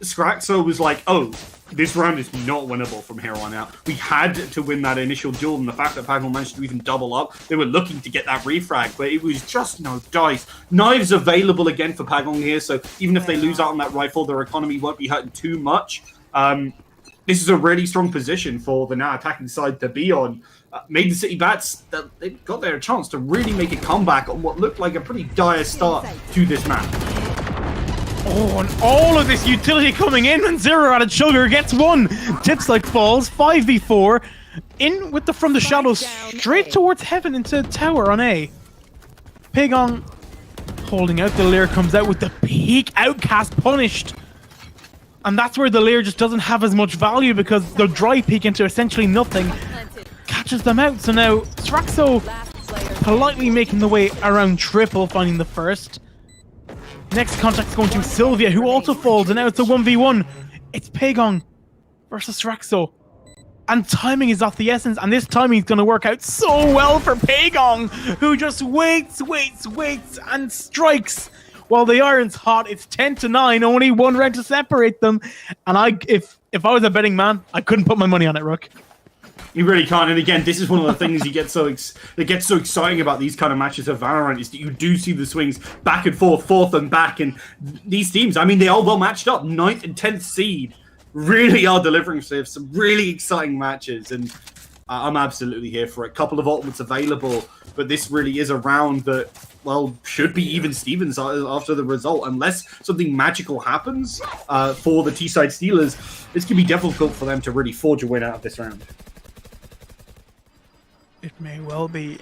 Sraxo was like, oh, this round is not winnable from here on out. We had to win that initial duel, and the fact that Paygong managed to even double up, they were looking to get that refrag, but it was just no dice. Knives available again for Paygong here, so even if they lose out on that rifle, their economy won't be hurting too much. This is a really strong position for the now attacking side to be on. Maiden City Bats, they've got their chance to really make a comeback on what looked like a pretty dire start to this map. Oh, and all of this utility coming in, and Zero added sugar gets 1. Tipsyke falls, 5v4. In with the from the shadows, straight towards heaven into tower on A. Paygong holding out. The Leer comes out with the peak. Outcast punished. And that's where the Lear just doesn't have as much value because the dry peek into essentially nothing catches them out. So now Straxo politely making the way around triple, finding the first. Next contact's going to Sylvia, who also falls, and now it's a 1v1. It's Pagong versus Straxo. And timing is of the essence, and this timing is going to work out so well for Pagong, who just waits, and strikes. While the iron's hot, it's 10-9, only one round to separate them. And if I was a betting man, I couldn't put my money on it, Rook. You really can't. And again, this is one of the things that gets so exciting about these kind of matches of Valorant is that you do see the swings back and forth and back. And these teams, I mean, they are well matched up. 9th and 10th seed really are delivering some really exciting matches. And I'm absolutely here for it. Couple of ultimates available, but this really is a round that, well, should be even Stevens after the result. Unless something magical happens for the T-side Steelers, it's going to be difficult for them to really forge a win out of this round. It may well be.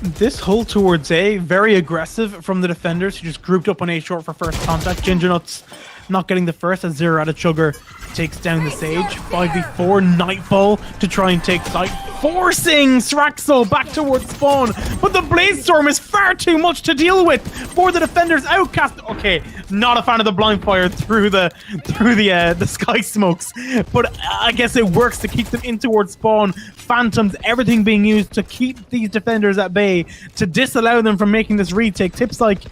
This hold towards A, very aggressive from the defenders who just grouped up on A short for first contact. Ginger Nuts not getting the first as Zero Added Sugar takes down the Sage. 5v4, Nightfall to try and take site, forcing Straxo back towards spawn. But the Blaze Storm is far too much to deal with for the defenders. Outcast, okay, not a fan of the blind fire through the sky smokes, but I guess it works to keep them in towards spawn. Phantoms, everything being used to keep these defenders at bay, to disallow them from making this retake. Tips like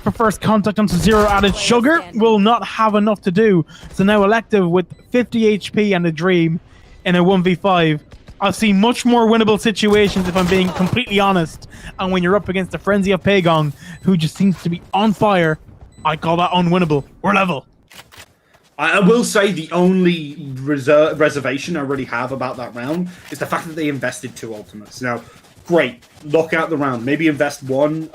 for first contact onto Zero Added Sugar will not have enough to do. So now Elective with 50 HP and a Dream in a 1v5. I'll see much more winnable situations if I'm being completely honest. And when you're up against the Frenzy of Pagong, who just seems to be on fire, I call that unwinnable. We're level. I will say the only reservation I really have about that round is the fact that they invested 2 ultimates. Now, great, lock out the round, maybe invest 1,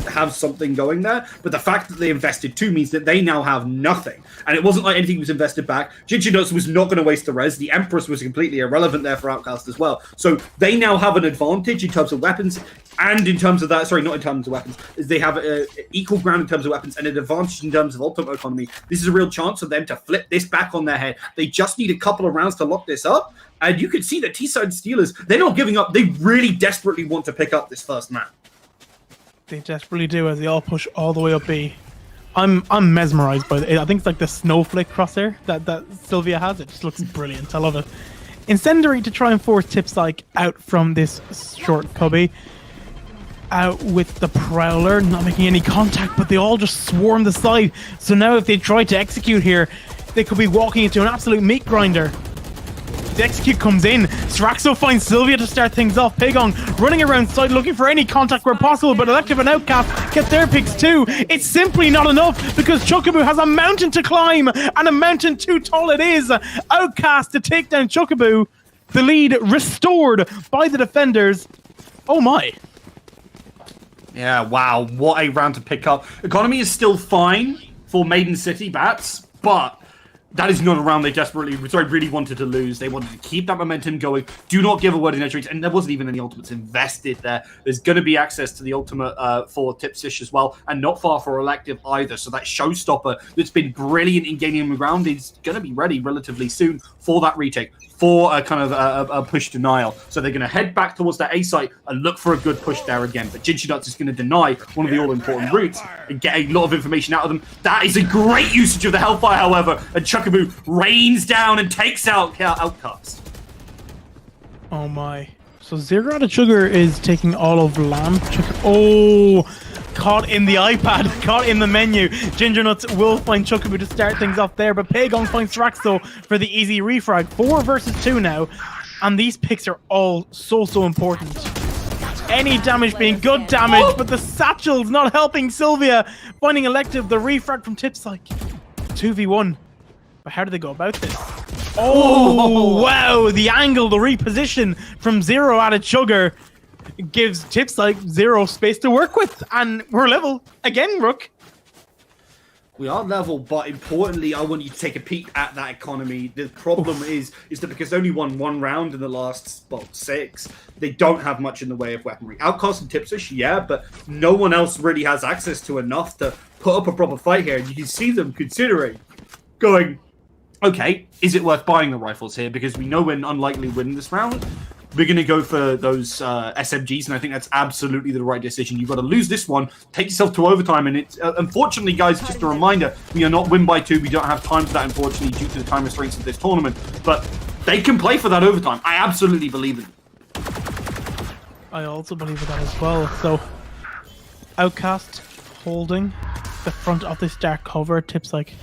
have something going there, but the fact that they invested 2 means that they now have nothing. And it wasn't like anything was invested back. Ginger Nuts was not going to waste the res. The Empress was completely irrelevant there for Outcast as well. So they now have an advantage in terms of weapons and in terms of that, sorry, not in terms of weapons, is they have equal ground in terms of weapons and an advantage in terms of ultimate economy. This is a real chance for them to flip this back on their head. They just need a couple of rounds to lock this up. And you can see that T-side Steelers, they're not giving up. They really desperately want to pick up this first map. They desperately do, as they all push all the way up B. I'm mesmerized by it. I think it's like the snowflake crosshair that Sylvia has. It just looks brilliant. I love it. Incendiary to try and force Tips like out from this short cubby. Out with the Prowler, not making any contact, but they all just swarm the side. So now if they try to execute here, they could be walking into an absolute meat grinder. The execute comes in. Straxo finds Sylvia to start things off. Pagong running around side looking for any contact where possible, but Elective and Outcast get their picks too. It's simply not enough because Chocobo has a mountain to climb, and a mountain too tall it is. Outcast to take down Chocobo. The lead restored by the defenders. Oh my. Yeah, wow, what a round to pick up. Economy is still fine for Maiden City Bats, but that is not a round they really wanted to lose. They wanted to keep that momentum going. Do not give away the edge rates, and there wasn't even any ultimates invested there. There's going to be access to the ultimate for Tipsish as well, and not far for Elective either. So that showstopper that's been brilliant in gaining the ground is going to be ready relatively soon for that retake, for a kind of a push denial. So they're going to head back towards that A site and look for a good push there again. But Ginger Nuts is going to deny one of the all-important routes and get a lot of information out of them. That is a great usage of the Hellfire, however, and Chocobo rains down and takes out Outcast. Oh my. So Zero Added Sugar is taking all of Lamp. Oh, caught in the iPad, caught in the menu. Ginger Nuts will find Chocobo to start things off there, but Pagong finds Straxo for the easy refrag. 4 versus 2 now, and these picks are all so important. Any damage being good damage, but the satchel's not helping Sylvia. Finding Elective, the refrag from Tipsike. 2v1. But how do they go about this? Oh, wow, the angle, the reposition from Zero Added Sugar gives Tips like 0 space to work with, and we're level again, Rook. We are level, but importantly, I want you to take a peek at that economy. The problem is that because they only won 1 round in the last 6, they don't have much in the way of weaponry. Outcast and Tipsish, yeah, but no one else really has access to enough to put up a proper fight here. And you can see them considering going, okay, is it worth buying the rifles here? Because we know we're unlikely winning this round. We're going to go for those SMGs, and I think that's absolutely the right decision. You've got to lose this one, take yourself to overtime, and it's unfortunately, guys, just a reminder, we are not win by 2. We don't have time for that, unfortunately, due to the time restraints of this tournament. But they can play for that overtime. I absolutely believe it. I also believe in that as well. So, Outcast holding the front of this dark cover. Tips like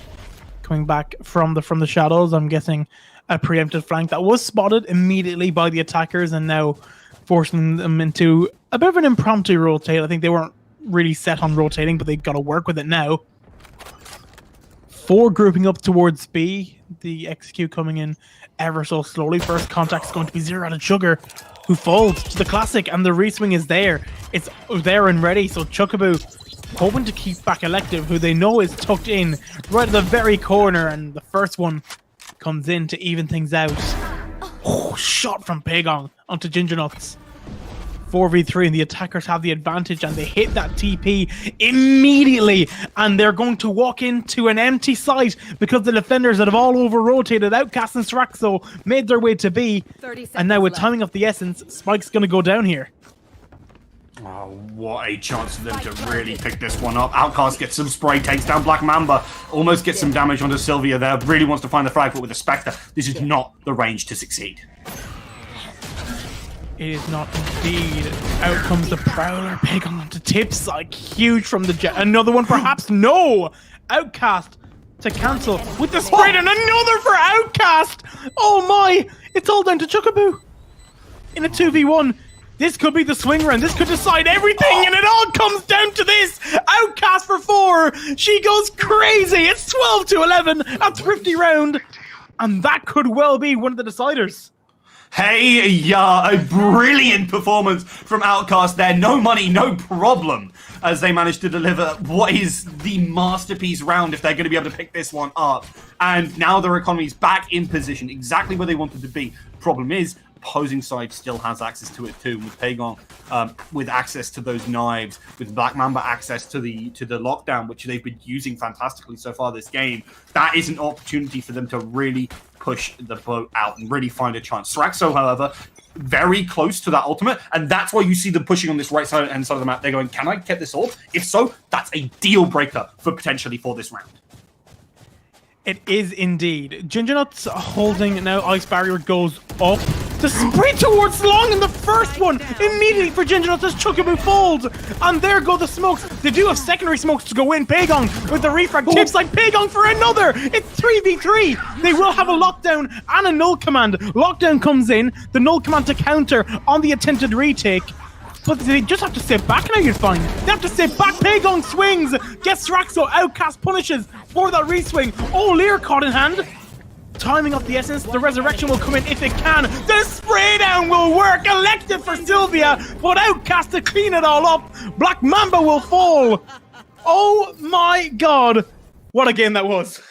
coming back from the shadows. I'm guessing a preempted flank that was spotted immediately by the attackers and now forcing them into a bit of an impromptu rotate. I think they weren't really set on rotating, but they've got to work with it now. 4 grouping up towards B. The execute coming in ever so slowly. First contact is going to be Zero out of Sugar, who folds to the classic, and the reswing is there. It's there and ready, so Chuckaboo hoping to keep back Elective, who they know is tucked in right at the very corner, and the first one comes in to even things out. Oh, shot from Pagong onto Ginger Nuts. 4v3, and the attackers have the advantage, and they hit that TP immediately, and they're going to walk into an empty site because the defenders that have all over-rotated, Outcast and Sraxo, made their way to B, and now with timing of the essence, Spike's going to go down here. Oh, what a chance for them to really pick this one up. Outcast gets some spray, takes down Black Mamba, almost gets some damage onto Sylvia there, really wants to find the frag, but with a Spectre, this is not the range to succeed. It is not indeed. Out comes the Prowler, Pagong onto tips, like huge from the jet. Another one perhaps, no! Outcast to cancel with the spray, and another for Outcast! Oh my! It's all down to Chuckaboo in a 2v1. This could be the swing round. This could decide everything, and it all comes down to this. Outcast for 4. She goes crazy. It's 12-11 at Thrifty round, and that could well be one of the deciders. Hey, yeah, a brilliant performance from Outcast there. No money, no problem, as they managed to deliver what is the masterpiece round if they're going to be able to pick this one up. And now their economy's back in position, exactly where they wanted to be. Problem is, opposing side still has access to it too, with Pagong with access to those knives, with Black Mamba access to the lockdown, which they've been using fantastically so far this game. That is an opportunity for them to really push the boat out and really find a chance. Sraxo, however, very close to that ultimate, and that's why you see them pushing on this right side and side of the map. They're going, can I get this off? If so, that's a deal breaker for potentially for this round. It is indeed. Ginger Nuts holding now. Ice Barrier goes up. The sprint towards Long in the first one immediately for Ginger Nuts as Chuckaboo folds. And there go the smokes. They do have secondary smokes to go in. Pagong with the refrag tips like Pagong for another. It's 3v3. They will have a lockdown and a null command. Lockdown comes in. The null command to counter on the attempted retake. But they just have to sit back now, you'd find. They have to sit back. Pagong swings. Gets Sraxo. Outcast punishes for that reswing. Oh, Lear caught in hand. Timing of the essence. The resurrection will come in if it can. The spray down will work. Elective for Sylvia. But Outcast to clean it all up. Black Mamba will fall. Oh my god. What a game that was.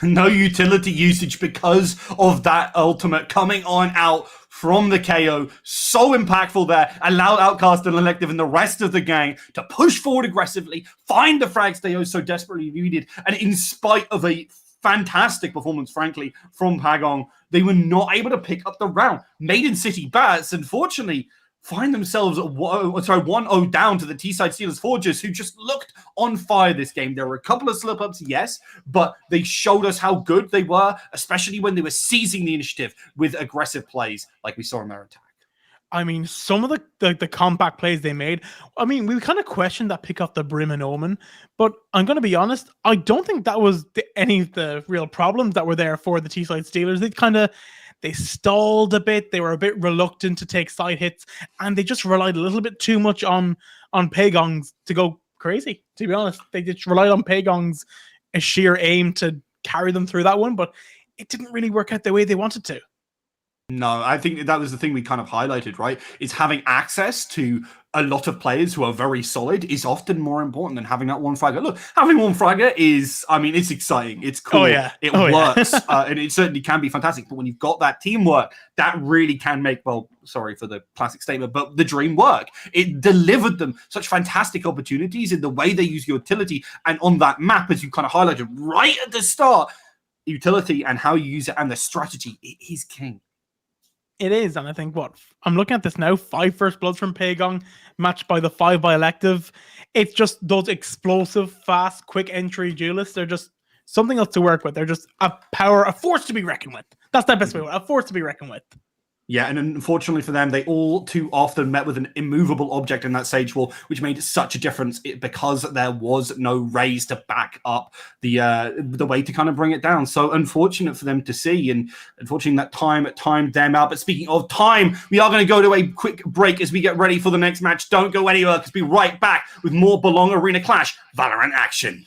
No utility usage because of that ultimate coming on out from the KO. So impactful there. Allowed Outcast and Elective and the rest of the gang to push forward aggressively, find the frags they so desperately needed, and in spite of a fantastic performance, frankly, from Pagong, they were not able to pick up the round. Maiden City Bats, unfortunately, find themselves 1-0 down to the T-Side Steelers Forgers, who just looked on fire this game. There were a couple of slip-ups, yes, but they showed us how good they were, especially when they were seizing the initiative with aggressive plays like we saw in their attack. I mean, some of the compact plays they made, I mean, we kind of questioned that pick off the Brim and Omen, but I'm going to be honest, I don't think that was any of the real problems that were there for the T-Side Steelers. They stalled a bit. They were a bit reluctant to take side hits, and they just relied a little bit too much on Pagong's to go crazy, to be honest. They just relied on Pagong's sheer aim to carry them through that one, but it didn't really work out the way they wanted to. No, I think that was the thing we kind of highlighted, right? Is having access to a lot of players who are very solid is often more important than having that one fragger. Look, having one fragger is, I mean, it's exciting. It's cool. Oh, yeah. It works. And it certainly can be fantastic. But when you've got that teamwork, that really can make, well, sorry for the classic statement, but the dream work. It delivered them such fantastic opportunities in the way they use utility. And on that map, as you kind of highlighted right at the start, utility and how you use it and the strategy, it is king. It is, and I think I'm looking at this now, 5 first bloods from Paegong, matched by the 5 by Elective. It's just those explosive, fast, quick entry duelists. They're just something else to work with. They're just a force to be reckoned with. That's the best way, a force to be reckoned with. Yeah, and unfortunately for them, they all too often met with an immovable object in that Sage Wall, which made such a difference because there was no raise to back up the way to kind of bring it down. So unfortunate for them to see, and unfortunately that time timed them out. But speaking of time, we are going to go to a quick break as we get ready for the next match. Don't go anywhere, because we'll be right back with more Belong Arena Clash Valorant action.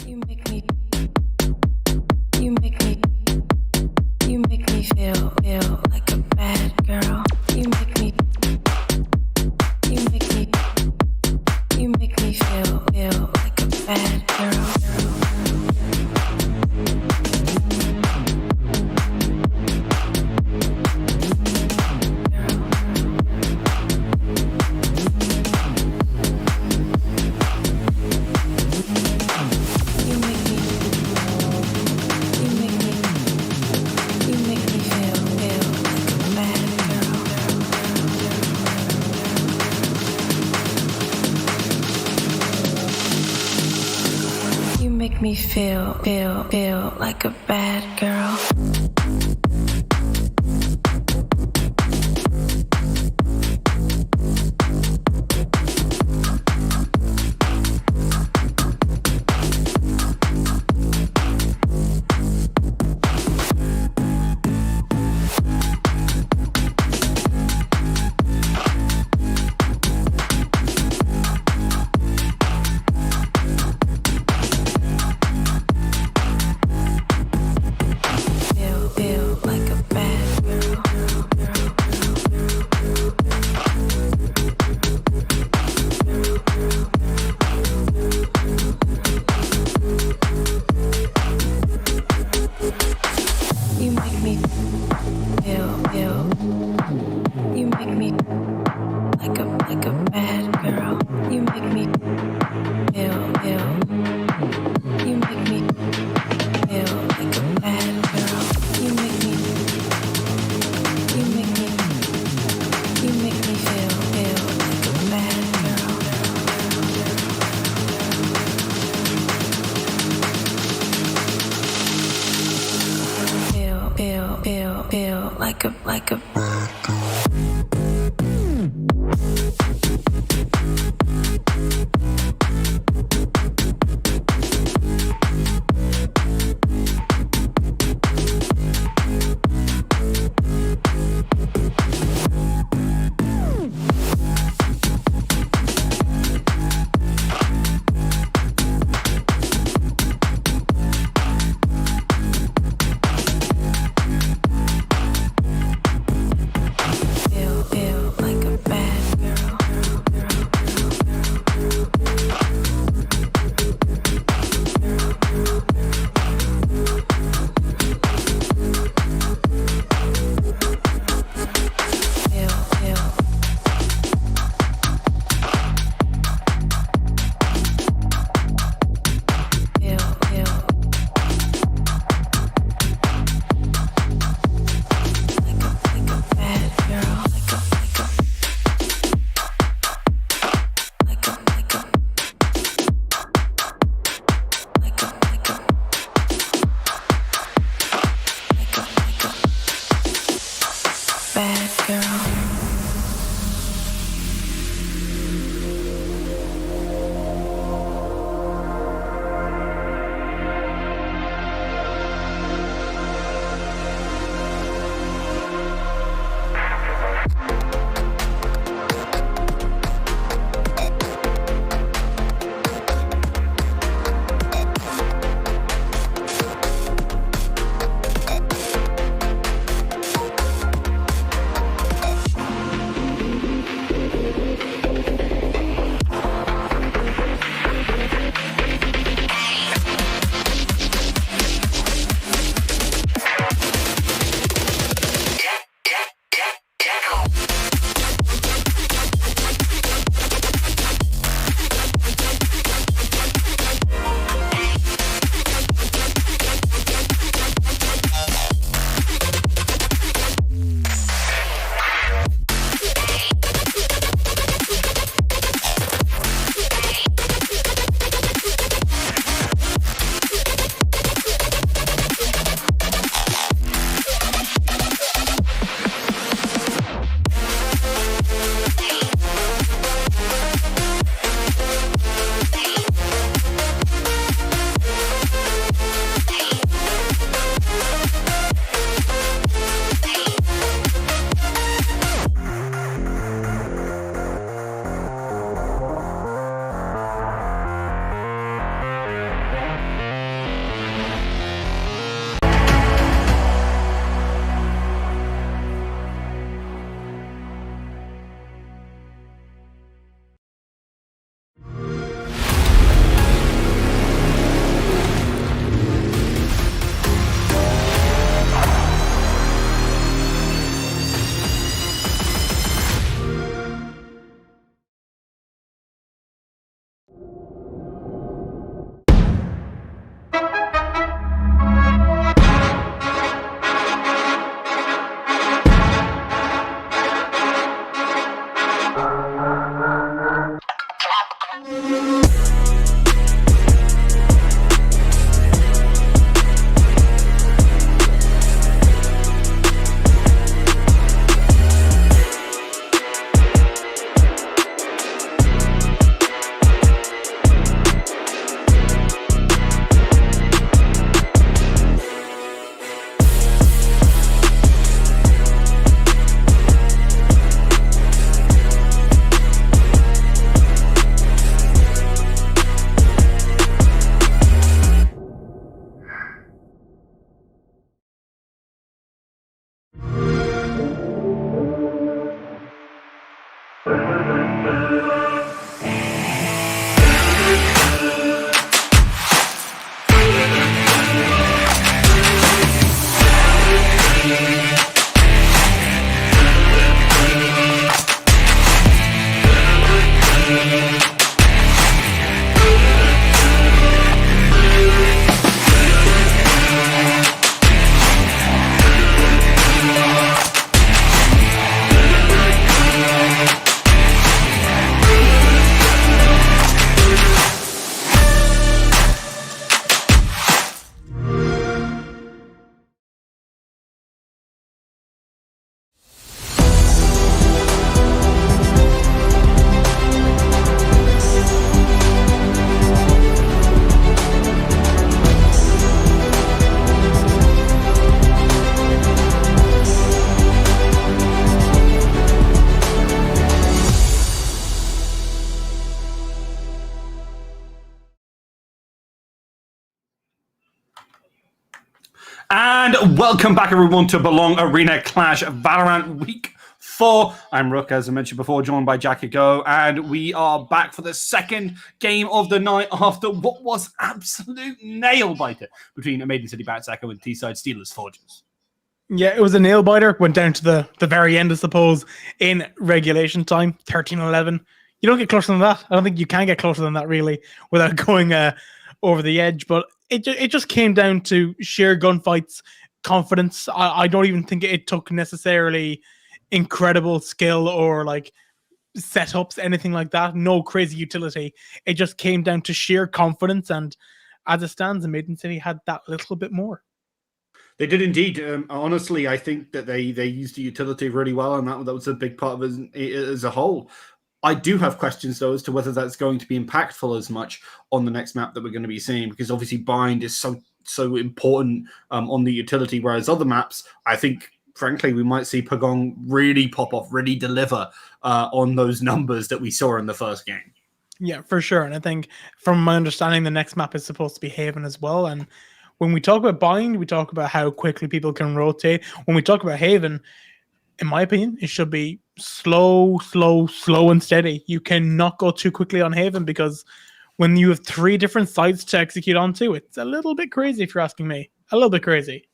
You make me feel like a bad girl. You make me feel like a bad girl. Make me feel like a bad girl. like a feel like a bad girl. Bad girl. And welcome back, everyone, to Belong Arena Clash Valorant Week 4. I'm Rook, as I mentioned before, joined by Jack Ago, and we are back for the second game of the night after what was absolute nail-biter between Maiden City Bats Echo and T-Side Steelers Forges. Yeah, it was a nail-biter. Went down to the very end, I suppose, in regulation time, 13-11. You don't get closer than that. I don't think you can get closer than that, really, without going over the edge. But it just came down to sheer gunfights, confidence. I don't even think it took necessarily incredible skill or like setups, anything like that. No crazy utility. It just came down to sheer confidence, and as it stands, Maiden City had that little bit more. They did indeed. Honestly, I think that they used the utility really well, and that was a big part of it as a whole. I do have questions, though, as to whether that's going to be impactful as much on the next map that we're going to be seeing, because obviously bind is so important on the utility, whereas other maps, I think, frankly, we might see Pagong really pop off, really deliver on those numbers that we saw in the first game. Yeah, for sure. And I think, from my understanding, the next map is supposed to be Haven as well. And when we talk about bind, we talk about how quickly people can rotate. When we talk about Haven, in my opinion, it should be slow and steady. You cannot go too quickly on Haven, because when you have 3 different sites to execute onto, it's a little bit crazy, if you're asking me. A little bit crazy.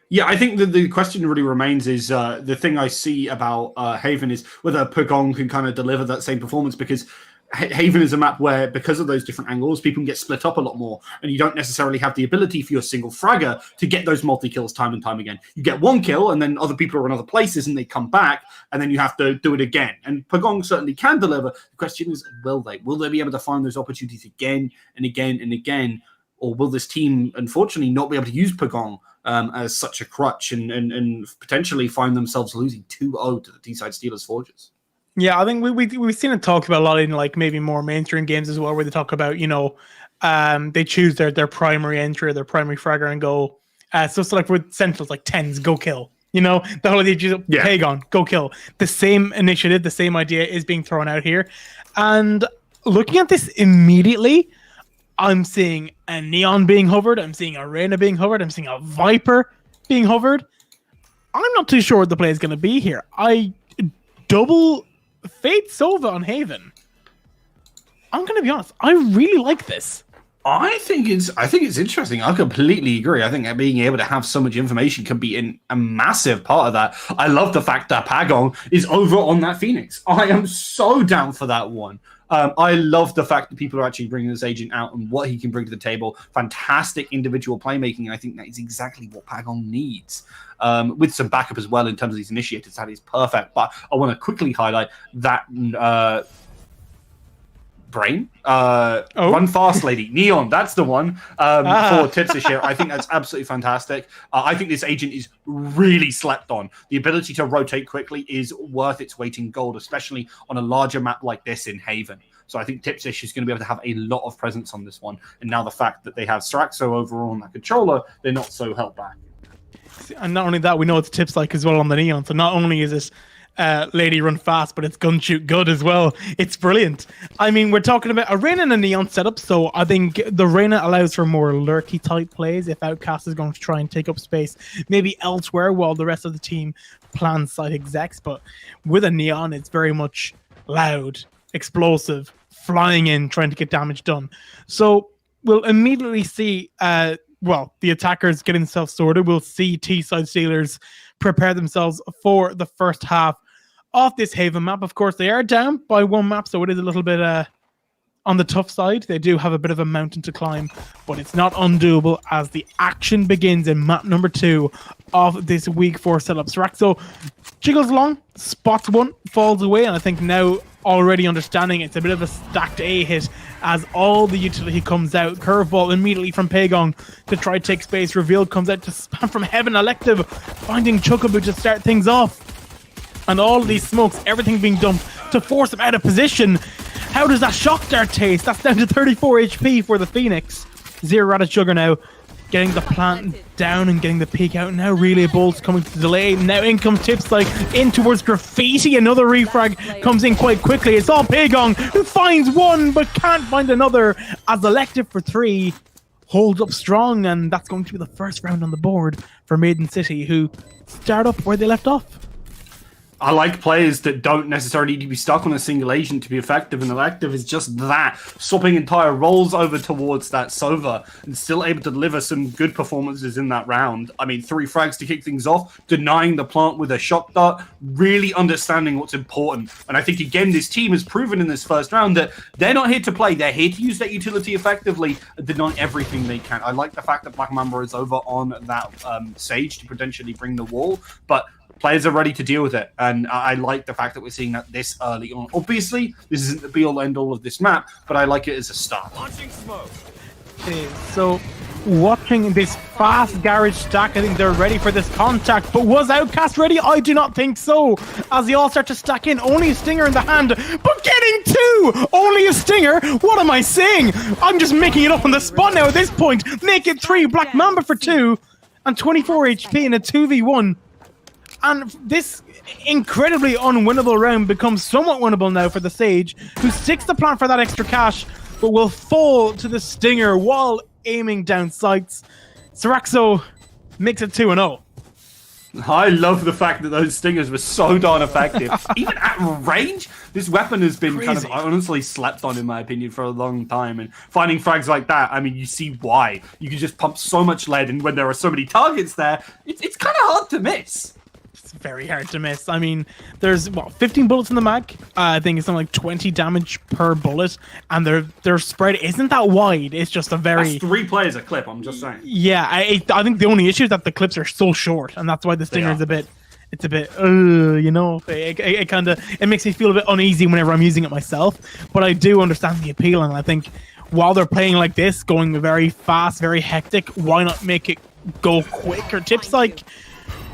Yeah, I think that the question really remains is the thing I see about Haven is whether Pagong can kind of deliver that same performance, because Haven is a map where, because of those different angles, people can get split up a lot more, and you don't necessarily have the ability for your single fragger to get those multi-kills time and time again. You get one kill, and then other people are in other places, and they come back, and then you have to do it again. And Pagong certainly can deliver. The question is, will they? Will they be able to find those opportunities again and again and again? Or will this team, unfortunately, not be able to use Pagong as such a crutch and potentially find themselves losing 2-0 to the T-Side Steelers Forges? Yeah, I think we've seen it talked about a lot in like maybe more mainstream games as well, where they talk about, they choose their primary entry or their primary fragger and go. So like with Sentinels, like 10s, go kill. The whole idea, Pagon, go kill. The same initiative, the same idea is being thrown out here. And looking at this immediately, I'm seeing a Neon being hovered. I'm seeing a Reyna being hovered. I'm seeing a Viper being hovered. I'm not too sure what the play is going to be here. I double Fate Sova on Haven. I'm going to be honest. I really like this. I think it's interesting. I completely agree. I think being able to have so much information can be a massive part of that. I love the fact that Pagong is over on that Phoenix. I am so down for that one. I love the fact that people are actually bringing this agent out and what he can bring to the table. Fantastic individual playmaking, and I think that is exactly what Pagong needs. With some backup as well in terms of these initiators, that is perfect. But I want to quickly highlight that Brain. Run fast, lady. Neon, that's the one for Tipsish here. I think that's absolutely fantastic. I think this agent is really slept on. The ability to rotate quickly is worth its weight in gold, especially on a larger map like this in Haven. So I think Tipsish is going to be able to have a lot of presence on this one. And now the fact that they have Straxo overall on that controller, they're not so held back. And not only that, we know it's Tips like as well on the Neon. So not only is it lady run fast, but it's gun shoot good as well. It's brilliant. I mean, we're talking about a Reyna and a Neon setup, so I think the Reyna allows for more lurky type plays if Outcast is going to try and take up space maybe elsewhere while the rest of the team plans site execs. But with a Neon, it's very much loud, explosive, flying in, trying to get damage done. So we'll immediately see the attackers getting themselves sorted. We'll see T-Side Steelers prepare themselves for the first half of this Haven map. Of course, they are down by 1 map, so it is a little bit on the tough side. They do have a bit of a mountain to climb, but it's not undoable as the action begins in map number 2 of this week 4 setup. Straxo jiggles along, spots one, falls away, and I think now already understanding it's a bit of a stacked A hit as all the utility comes out. Curveball immediately from Pagong to try to take space. Reveal comes out to spam from Heaven. Elective finding Chocobo to start things off. And all of these smokes, everything being dumped to force him out of position. How does that shock dart taste? That's down to 34 HP for the Phoenix. Zero Rabbit Sugar now getting the plant down and getting the peak out. Now Relay Bolts coming to delay. Now in comes Tipsy in towards Graffiti. Another refrag comes in quite quickly. It's all Pagong who finds one but can't find another as Elective for 3 holds up strong, and that's going to be the first round on the board for Maiden City, who start up where they left off. I like players that don't necessarily need to be stuck on a single agent to be effective, and Elective is just that, swapping entire roles over towards that Sova, and still able to deliver some good performances in that round. I mean, 3 frags to kick things off, denying the plant with a shock dart, really understanding what's important. And I think, again, this team has proven in this first round that they're not here to play, they're here to use that utility effectively and deny everything they can. I like the fact that Black Mamba is over on that Sage to potentially bring the wall, but players are ready to deal with it, and I like the fact that we're seeing that this early on. Obviously, this isn't the be-all, end-all of this map, but I like it as a start. Launching smoke. Okay, so watching this fast garage stack, I think they're ready for this contact, but was Outcast ready? I do not think so, as they all start to stack in. Only a stinger in the hand, but getting 2! Only a stinger? What am I saying? I'm just making it up on the spot now at this point. Make it 3, Black Mamba for 2, and 24 HP in a 2v1. And this incredibly unwinnable round becomes somewhat winnable now for the Sage, who sticks the plant for that extra cash, but will fall to the stinger while aiming down sights. Saraxo makes it 2-0. I love the fact that those stingers were so darn effective. Even at range, this weapon has been kind of honestly slept on, in my opinion, for a long time. And finding frags like that, I mean, you see why. You can just pump so much lead, and when there are so many targets there, it's kind of hard to miss. It's very hard to miss. I mean, there's 15 bullets in the mag. I think it's something like 20 damage per bullet, and their spread isn't that wide. It's just a very... That's 3 players a clip, I'm just saying. Yeah, I think the only issue is that the clips are so short, and that's why the stinger is a bit... It's a bit, you know, it kind of... It makes me feel a bit uneasy whenever I'm using it myself, but I do understand the appeal, and I think while they're playing like this, going very fast, very hectic, why not make it go quick? Or tips like...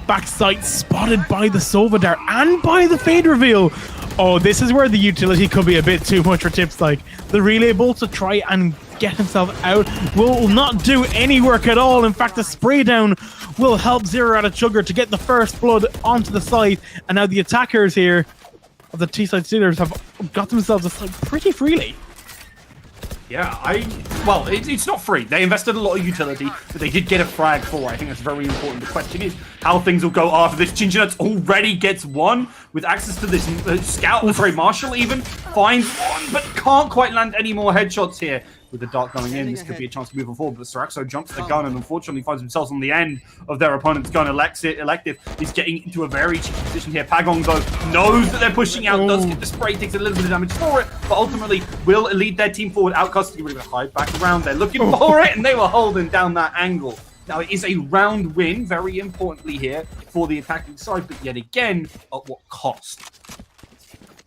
Backside spotted by the Sovadar and by the Fade reveal. Oh, this is where the utility could be a bit too much for tips like. The relay bolt to try and get himself out will not do any work at all. In fact, the spray down will help Zero out of Sugar to get the first blood onto the side. And now the attackers here of the T-side Steelers have got themselves a side pretty freely. Yeah, well, it's not free. They invested a lot of utility, but they did get a frag for it. I think that's very important. The question is how things will go after this. Ginger Nuts already gets 1 with access to this scout. Sorry, Marshall even finds 1, but can't quite land any more headshots here. With the dart going in, this could be a chance to move forward, but Saraxo jumps the gun and unfortunately finds themselves on the end of their opponent's gun. Elective is getting into a very cheeky position here. Pagong, though, knows that they're pushing out, does get the spray, takes a little bit of damage for it, but ultimately will lead their team forward. Outcast to hide back around. They're looking for it, and they were holding down that angle. Now, it is a round win, very importantly here, for the attacking side, but yet again, at what cost?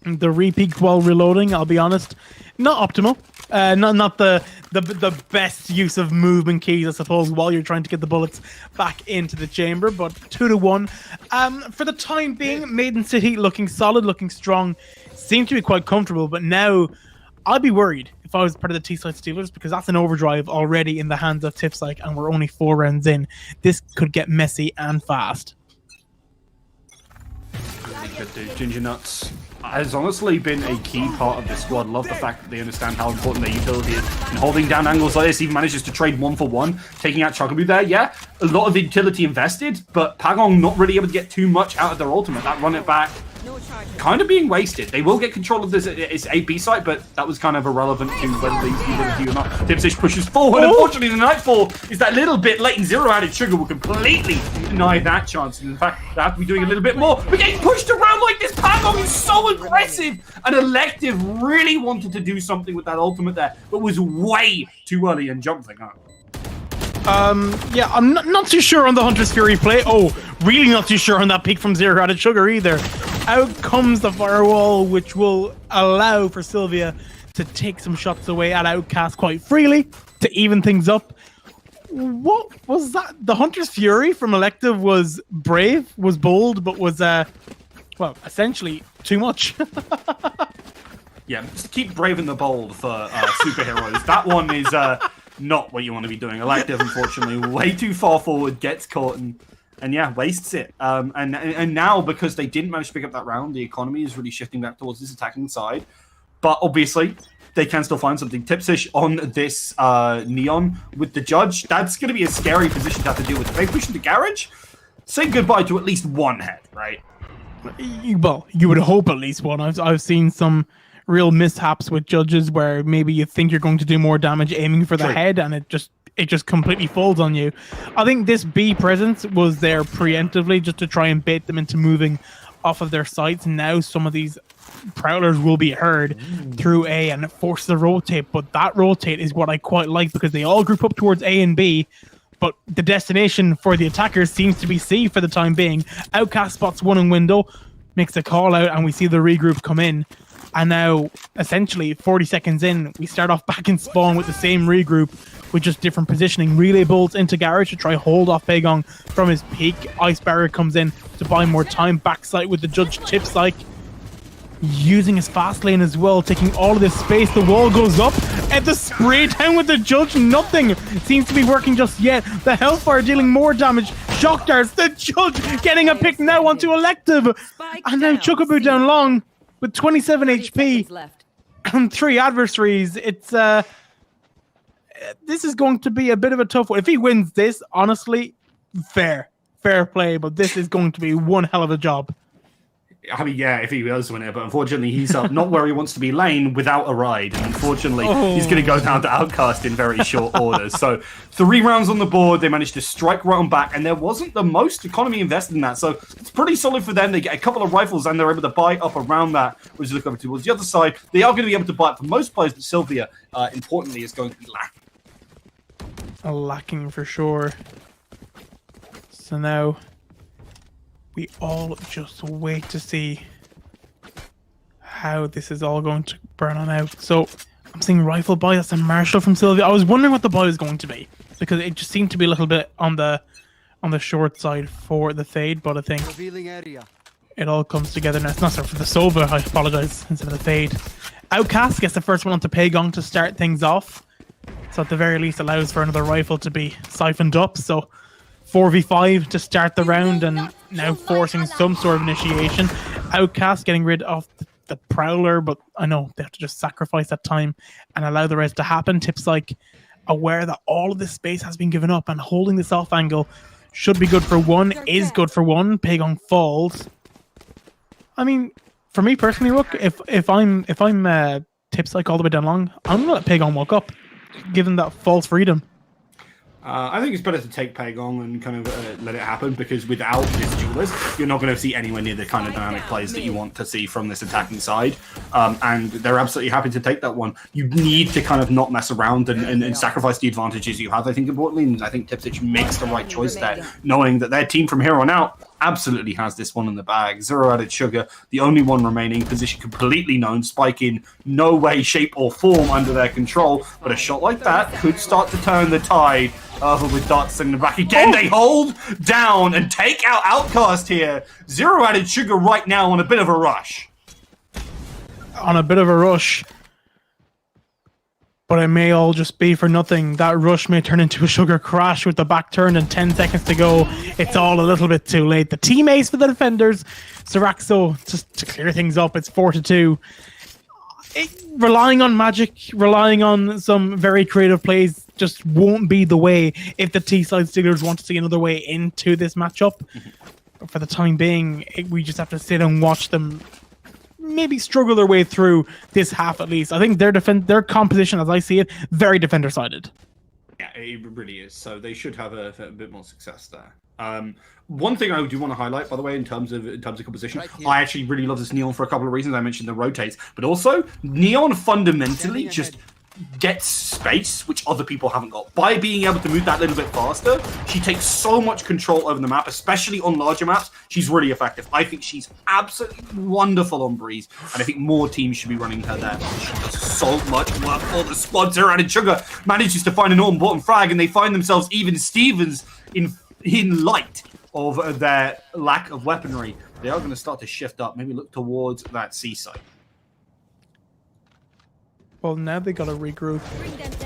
The repeat while reloading, I'll be honest, not optimal. Not the best use of movement keys, I suppose, while you're trying to get the bullets back into the chamber, but 2-1. For the time being, Maiden City looking solid, looking strong, seems to be quite comfortable, but now I'd be worried if I was part of the T-side Steelers, because that's an overdrive already in the hands of Tipsyke, and we're only 4 rounds in. This could get messy and fast. Really good, dude. Ginger Nuts has honestly been a key part of this squad. Love the fact that they understand how important their utility is. And holding down angles like this, even manages to trade 1 for 1, taking out Chocobo there. Yeah, a lot of utility invested, but Pagong not really able to get too much out of their ultimate. That run it back kind of being wasted. They will get control of this. It's a B site, but that was kind of irrelevant to whether they utility or not. Tipsish pushes forward. Unfortunately, the Nightfall is that little bit late, and Zero added Sugar will completely deny that chance. And in fact, they have to be doing a little bit more. We're getting pushed around like this. Pagong is so aggressive. And Elective really wanted to do something with that ultimate there, but was way too early and jumped the gun. Yeah, I'm not too sure on the Hunter's Fury play. Oh, really not too sure on that pick from Zero added Sugar either. Out comes the firewall, which will allow for Sylvia to take some shots away at Outcast quite freely to even things up. What was that? The Hunter's Fury from Elective was brave, was bold, but was, well, essentially too much. Yeah, just keep brave and the bold for superheroes. That one is not what you want to be doing. Elective, unfortunately, way too far forward, gets caught and yeah, wastes it. And now, because they didn't manage to pick up that round, the economy is really shifting back towards this attacking side. but obviously they can still find something. Tipsish on this Neon with the Judge. That's going to be a scary position to have to deal with. If they push into Garage, say goodbye to at least one head, right? Well, you would hope at least one. I've seen some real mishaps with Judges where maybe you think you're going to do more damage aiming for the head, and it just completely folds on you. I think this B presence was there preemptively just to try and bait them into moving off of their sights. Now some of these Prowlers will be heard through A and it forces a rotate, but that rotate is what I quite like because they all group up towards A and B, but the destination for the attackers seems to be C for the time being. Outcast spots one in window, makes a call out, and we see the regroup come in. And now, essentially, 40 seconds in, we start off back in spawn with the same regroup with just different positioning. Relay bolts into Garage to try hold off Paegong from his peak. Ice Barrier comes in to buy more time. Backside with the Judge Tips like using his fast lane as well, taking all of this space. The wall goes up and the spray down with the Judge. Nothing seems to be working just yet. The Hellfire dealing more damage. Shock darts. The Judge getting a pick now onto Elective. And now Chocobo down long with 27 HP and 3 adversaries. It's this is going to be a bit of a tough one. If he wins this, honestly, fair play, but this is going to be one hell of a job. I mean, yeah, if he does win it, but unfortunately he's up not where he wants to be lane without a ride. And unfortunately, he's going to go down to Outcast in very short order. So 3 rounds on the board, they managed to strike right on back, and there wasn't the most economy invested in that. So it's pretty solid for them. They get a couple of rifles, and they're able to buy up around that, which is look over towards the other side. They are going to be able to buy it for most players, but Sylvia, importantly, is going to be lacking. Lacking for sure. So now we all just wait to see how this is all going to burn on out. So I'm seeing rifle buy. That's a Marshall from Sylvia. I was wondering what the buy was going to be because it just seemed to be a little bit on the short side for the Fade, but I think it all comes together now. It's not sorry for the Sova, I apologize, instead of the Fade. Outcast gets the first one onto Paegong to start things off. So at the very least allows for another rifle to be siphoned up. So 4v5 to start the round and now forcing some sort of initiation. Outcast getting rid of the Prowler, but I know they have to just sacrifice that time and allow the rest to happen. Tips like aware that all of this space has been given up and holding this off angle should be good for one, is good for one. Paegong falls. I mean, for me personally, Rook, if I'm Tips like all the way down long, I'm gonna let Paegong walk up, given that false freedom. I think it's better to take Paegong and kind of let it happen, because without this duelist, you're not going to see anywhere near the kind of dynamic plays that you want to see from this attacking side. And they're absolutely happy to take that one. You need to kind of not mess around and sacrifice the advantages you have, I think, importantly. And I think Tipsich makes the right choice there, knowing that their team from here on out absolutely has this one in the bag. 0 added sugar, the only one remaining, position completely known, Spike in no way, shape or form under their control, but a shot like that could start to turn the tide. With dots in the back again, they hold down and take out Outcast here. 0 added sugar right now on a bit of a rush. On a bit of a rush. But it may all just be for nothing. That rush may turn into a sugar crash with the back turned and 10 seconds to go. It's all a little bit too late. The team ace for the defenders. Siraxo, just to clear things up, it's 4-2. Relying on magic, relying on some very creative plays just won't be the way if the T-side Steelers want to see another way into this matchup. But for the time being, we just have to sit and watch them maybe struggle their way through this half at least. I think their composition, as I see it, very defender-sided. Yeah, it really is. So they should have a bit more success there. One thing I do want to highlight, by the way, in terms of composition, I actually really love this Neon for a couple of reasons. I mentioned the rotates, but also Neon fundamentally just gets space which other people haven't got. By being able to move that little bit faster, she takes so much control over the map, especially on larger maps. She's really effective. I think she's absolutely wonderful on Breeze, and I think more teams should be running her there. She does so much work for the squad. 0 added sugar manages to find an all-important frag, and they find themselves even Stevens in light of their lack of weaponry. They are going to start to shift up, maybe look towards that seaside. Well, now they got to regroup.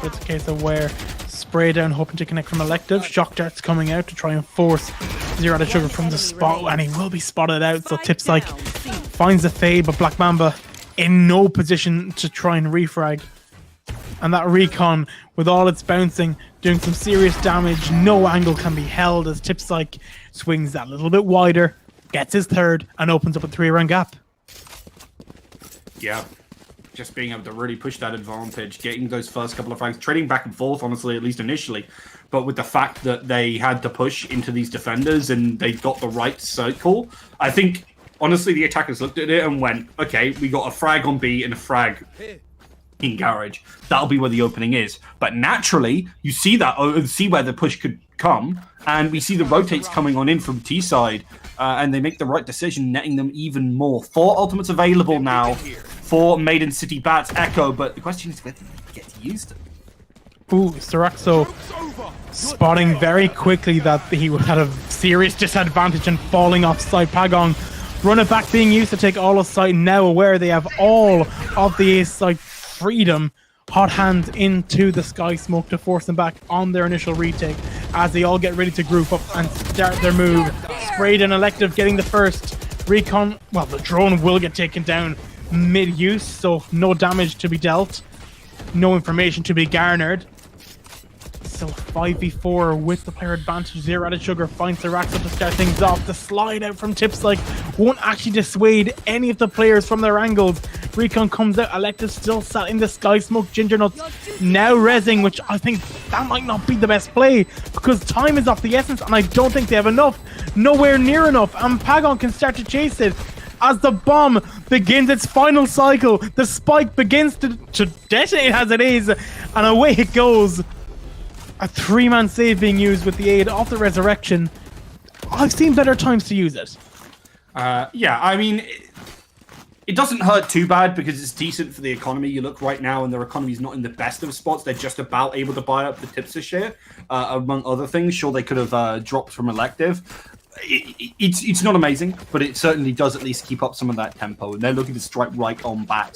It's a case of where spray down, hoping to connect from Elective. Shock darts coming out to try and force 0 added sugar from the spot, and he will be spotted out. So Tips like finds the fade, but Black Mamba in no position to try and refrag. And that recon, with all its bouncing, doing some serious damage. No angle can be held as Tipsyke swings that little bit wider, gets his third, and opens up a 3-round gap. Yeah. Just being able to really push that advantage, getting those first couple of frags, trading back and forth, honestly, at least initially. But with the fact that they had to push into these defenders and they got the right circle, I think, honestly, the attackers looked at it and went, okay, we got a frag on B and a frag in garage. That'll be where the opening is. But naturally, you see that, see where the push could come, and we see the rotates coming on in from T side, and they make the right decision, netting them even more. 4 ultimates available now for Maiden City Bats Echo, but the question is whether they get to use them. Ooh, Siraxo spotting very quickly that he had a serious disadvantage and falling off side. Pagong, run it back being used to take all of site, now aware they have all of the ace side freedom. Hot hands into the sky smoke to force them back on their initial retake as they all get ready to group up and start their move. Sprayed and Elective getting the first. Recon, well, the drone will get taken down mid-use, so no damage to be dealt. No information to be garnered. Still 5v4 with the player advantage. Zero Added Sugar finds the racks up to start things off. The slide out from Tipsyke won't actually dissuade any of the players from their angles. Recon comes out. Elective still sat in the sky smoke. Ginger Nuts now rezzing, which I think that might not be the best play because time is of the essence and I don't think they have enough. Nowhere near enough. And Pagon can start to chase it. As the bomb begins its final cycle, the spike begins to detonate as it is, and away it goes. A 3-man save being used with the aid of the resurrection. I've seen better times to use it. Yeah, I mean, it doesn't hurt too bad because it's decent for the economy. You look right now and their economy's not in the best of spots. They're just about able to buy up the Tipster share, among other things. Sure, they could have dropped from Elective. It's not amazing, but it certainly does at least keep up some of that tempo. And they're looking to strike right on back,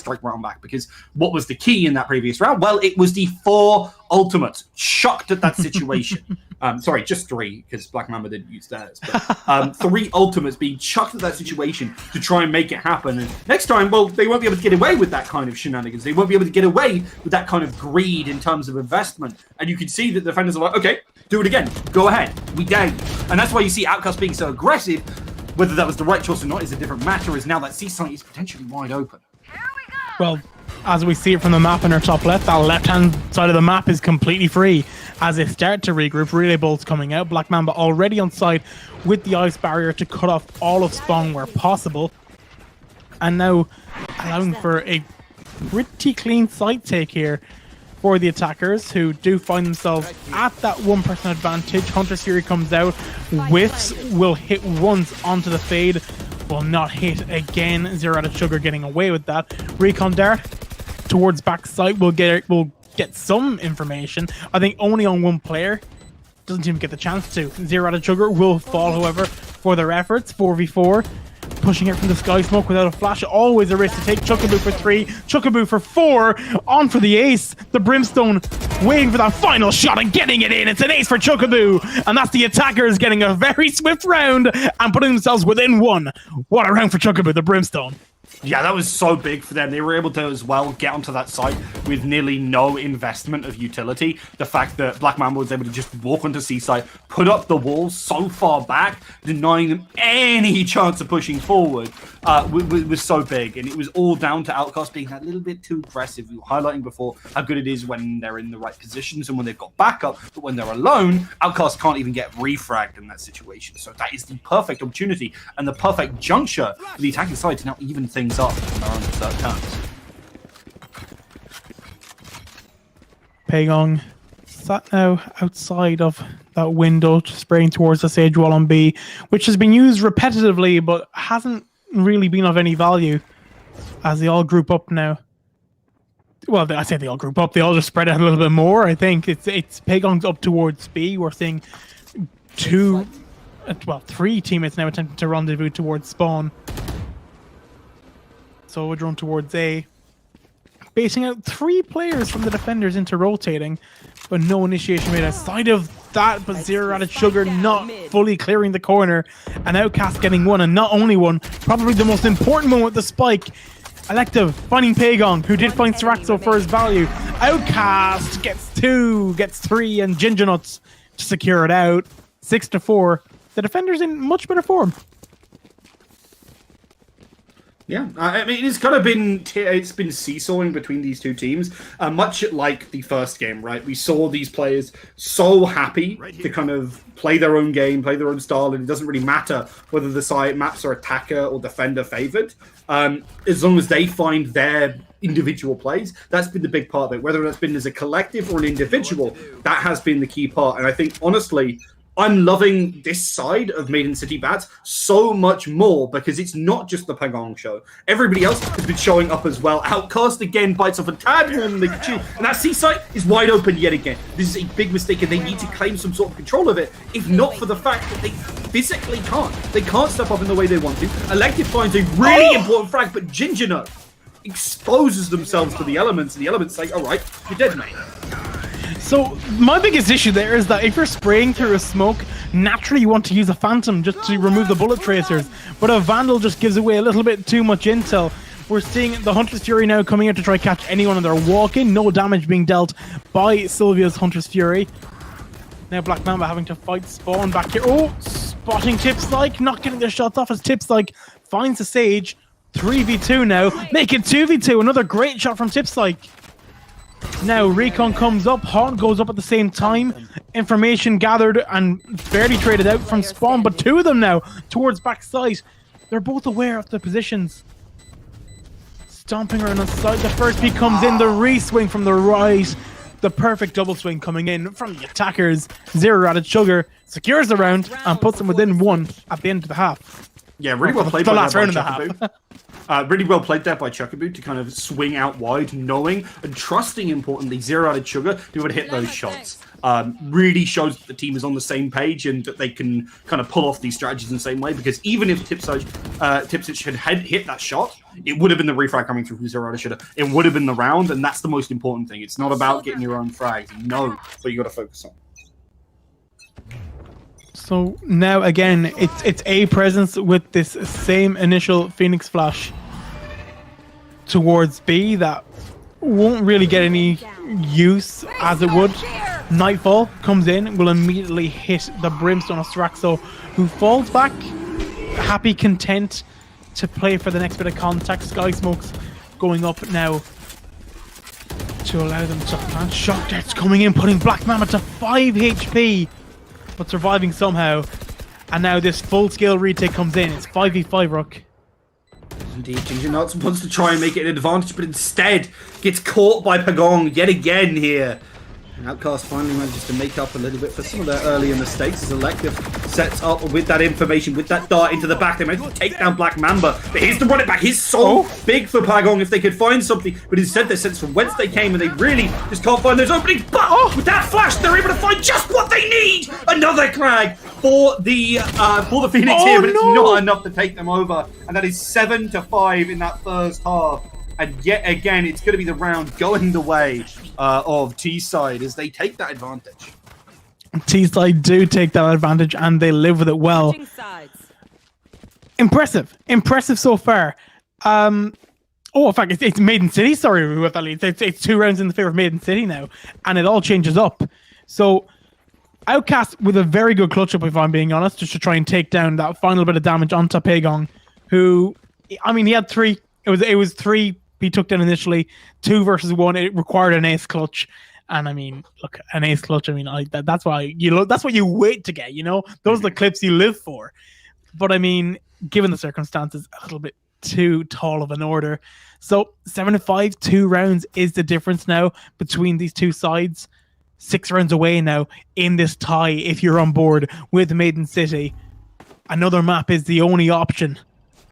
because what was the key in that previous round? Well, it was the 4 ultimates. Shocked at that situation. Sorry, just 3, because Black Mamba didn't use theirs. But 3 ultimates being chucked at that situation to try and make it happen. And next time, well, they won't be able to get away with that kind of shenanigans. They won't be able to get away with that kind of greed in terms of investment. And you can see that the defenders are like, okay, do it again. Go ahead. We dare you. And that's why you see Outcast being so aggressive. Whether that was the right choice or not is a different matter, is now that C site is potentially wide open. Well, as we see it from the map in our top left, that left-hand side of the map is completely free. As they start to regroup, relay bolts coming out. Black Mamba already on site with the ice barrier to cut off all of spawn where possible. And now allowing for a pretty clean site take here for the attackers, who do find themselves at that 1-person advantage. Hunter Fury comes out, whiffs, will hit once onto the fade, will not hit again. Zero Added Sugar getting away with that. Recon dart towards backside will get some information. I think only on one player. Doesn't even get the chance to. Zero Added Sugar will fall, however, for their efforts. 4v4. Pushing it from the sky smoke without a flash. Always a risk to take. Chuckaboo for 3. Chuckaboo for 4. On for the ace. The Brimstone waiting for that final shot and getting it in. It's an ace for Chuckaboo. And that's the attackers getting a very swift round and putting themselves within 1. What a round for Chuckaboo, the Brimstone. Yeah, that was so big for them. They were able to, as well, get onto that site with nearly no investment of utility. The fact that Black Mamba was able to just walk onto Seaside, put up the walls so far back, denying them any chance of pushing forward, was so big. And it was all down to Outcast being that little bit too aggressive. We were highlighting before how good it is when they're in the right positions and when they've got backup. But when they're alone, Outcast can't even get refragged in that situation. So that is the perfect opportunity and the perfect juncture for the attacking side to now even things up on their own third turns. Pagong sat now outside of that window, spraying towards the Sage Wall on B, which has been used repetitively but hasn't really been of any value as they all group up now. Well, I say they all group up, they all just spread out a little bit more. I think it's Pagong's up towards B. We're seeing 3 teammates now attempting to rendezvous towards spawn. So we're drawn towards A, basing out 3 players from the defenders into rotating, but no initiation made outside of that. But Zero Added Sugar not fully clearing the corner, and Outcast getting 1, and not only 1, probably the most important one with the spike. Elective finding Pagong, who did find Siraxo for his value. Outcast gets 2, gets 3, and Ginger Nuts to secure it out. 6-4. The defender's in much better form. Yeah, I mean, it's kind of been seesawing between these two teams, much like the first game, right? We saw these players so happy to kind of play their own game, play their own style, and it doesn't really matter whether the side maps are attacker or defender favored. As long as they find their individual plays, that's been the big part of it. Whether that's been as a collective or an individual, that has been the key part. And I think, honestly, I'm loving this side of Maiden City Bats so much more because it's not just the Pagong show. Everybody else has been showing up as well. Outcast again bites off a tad more than they can chew. And that C site is wide open yet again. This is a big mistake and they need to claim some sort of control of it, if not for the fact that they physically can't. They can't step up in the way they want to. Elective finds a really important frag, but Ginger Nut exposes themselves to the elements, and the elements say, all right, you're dead, mate. So my biggest issue there is that if you're spraying through a smoke, naturally you want to use a Phantom just to remove the bullet tracers, but a Vandal just gives away a little bit too much intel. We're seeing the Hunter's Fury now coming out to try catch anyone on their walk-in. No damage being dealt by Sylvia's Hunter's Fury. Now Black Mamba having to fight Spawn back here. Oh, spotting Tipslike, not getting their shots off as Tipslike finds the Sage. 3v2 now, make it 2v2. Another great shot from Tipslike. Now Recon comes up, Haunt goes up at the same time. Information gathered and barely traded out from Spawn, but 2 of them now towards backside. They're both aware of the positions. Stomping around on the side, the first peek comes in, the re-swing from the right. The perfect double swing coming in from the attackers. Zero added sugar, secures the round and puts them within 1 at the end of the half. Yeah, really well played. The last round of the half. Really well played there by Chuckaboo to kind of swing out wide, knowing and trusting, importantly, Zero added sugar to be able to hit those shots. Really shows that the team is on the same page and that they can kind of pull off these strategies in the same way, because even if Tipsich had hit that shot, it would have been the refrag coming through from Zero added sugar. It would have been the round, and that's the most important thing. It's not about getting your own frags. You know what you got to focus on. So now again, it's A presence with this same initial Phoenix Flash towards B that won't really get any use as it would. Nightfall comes in, will immediately hit the Brimstone of Siraxo, who falls back, happy, content to play for the next bit of contact. Sky Smokes going up now to allow them to plant. Shock Darts coming in, putting Black Mamba to 5 HP. But surviving somehow. And now this full-scale retake comes in. It's 5v5 Rook. Indeed, Ginger Nuts wants to try and make it an advantage, but instead gets caught by Pagong yet again here. And Outcast finally manages to make up a little bit for some of their earlier mistakes as Elective sets up with that information, with that dart into the back. They managed to take down Black Mamba, but here's the run it back. He's so big for Pagong if they could find something, but instead they're sent from whence they came and they really just can't find those openings. But with that flash, they're able to find just what they need. Another crag for the Phoenix here, but it's not enough to take them over. And that is 7-5 in that first half. And yet again, it's going to be the round going the way of T-Side as they take that advantage. T-Side do take that advantage and they live with it well. Impressive so far. In fact, it's Maiden City, sorry, who have that lead. It's 2 rounds in the favor of Maiden City now, and it all changes up. So Outcast with a very good clutch up, if I'm being honest, just to try and take down that final bit of damage onto Pagong, who, I mean, he had 3. It was 3 he took down initially, 2 versus 1. It required an ace clutch, and I mean, look, an ace clutch. I mean, that's why that's what you wait to get. You know, those are the clips you live for. But I mean, given the circumstances, a little bit too tall of an order. So 7-5, 2 rounds is the difference now between these two sides. 6 rounds away now in this tie. If you're on board with Maiden City, another map is the only option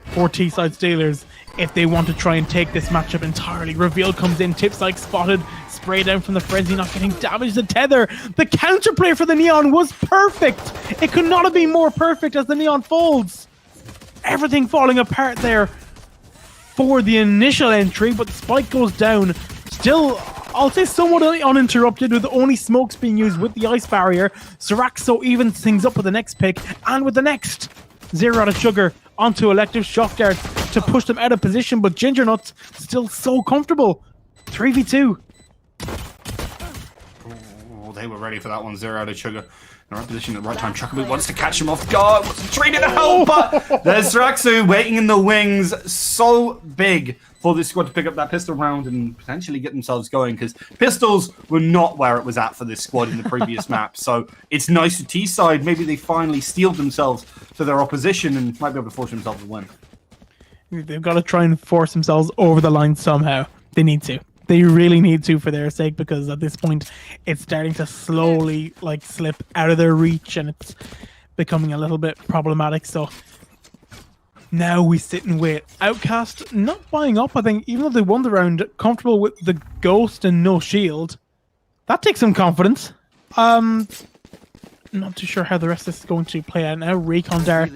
for T-Side Steelers if they want to try and take this matchup entirely. Reveal comes in, Tipslike spotted, spray down from the Frenzy, not getting damaged. The tether, the counterplay for the Neon was perfect. It could not have been more perfect as the Neon folds. Everything falling apart there for the initial entry, but the spike goes down. Still, I'll say somewhat uninterrupted, with only smokes being used with the ice barrier. Siraxo evens things up with the next pick, and with the next 0 out of sugar onto Elective. Shock Dart enough to push them out of position, but Ginger Nuts still so comfortable. 3v2. Oh, they were ready for that one. 0 out of Sugar. In the right position at the right time. Chuckaboo wants to catch him off guard. Wants to treat it to help, but there's Straxu waiting in the wings. So big for this squad to pick up that pistol round and potentially get themselves going, because pistols were not where it was at for this squad in the previous map. So it's nice to T-side. Maybe they finally steeled themselves to their opposition and might be able to force themselves to win. They've got to try and force themselves over the line somehow. They need to. They really need to for their sake, because at this point it's starting to slowly like slip out of their reach and it's becoming a little bit problematic. So now we sit and wait. Outcast not buying up, I think, even though they won the round, comfortable with the ghost and no shield. That takes some confidence. Not too sure how the rest of this is going to play out now. Recon Dart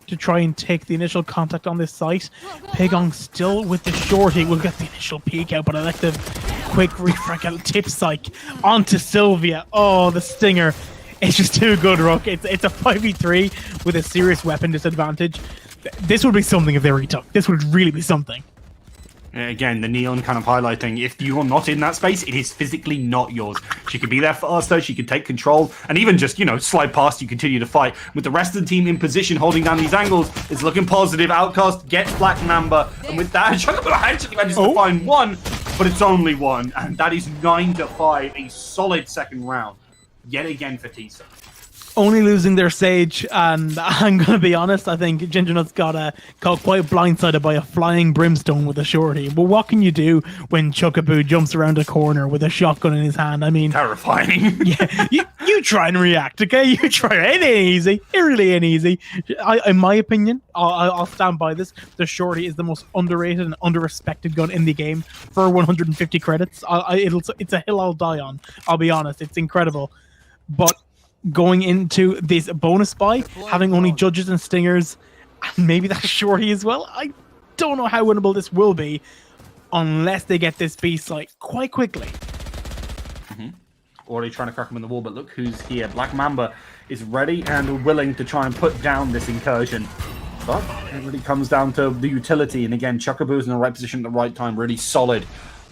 to try and take the initial contact on this site. Pagong still with the shorty. We'll get the initial peek out, but Elective quick refrac out tip psych onto Sylvia. Oh, the stinger. It's just too good, Rook. It's a 5v3 with a serious weapon disadvantage. This would be something if they retook. This would really be something. Again, the neon kind of highlighting, if you're not in that space, it is physically not yours. She could be there faster, she could take control, and even just, you know, slide past you, continue to fight. With the rest of the team in position, holding down these angles, it's looking positive. Outcast gets Black Mamba, and with that, Chuckaboo actually manages to find one, but it's only one, and that is 9-5, a solid second round, yet again for Tisa. Only losing their Sage, and I'm going to be honest, I think Ginger Nuts got quite blindsided by a flying brimstone with a shorty. But what can you do when Chuckaboo jumps around a corner with a shotgun in his hand? I mean... terrifying. Yeah, you try and react, okay? You try. It ain't easy. It really ain't easy. In my opinion, I'll stand by this. The shorty is the most underrated and underrespected gun in the game for 150 credits. It's a hill I'll die on. I'll be honest. It's incredible. But... going into this bonus buy, having only judges and stingers, and maybe that shorty as well, I don't know how winnable this will be unless they get this beast like quite quickly. Already trying to crack him in the wall, but look who's here. Black Mamba is ready and willing to try and put down this incursion. But it really comes down to the utility, and again, Chuckaboo's in the right position at the right time, really solid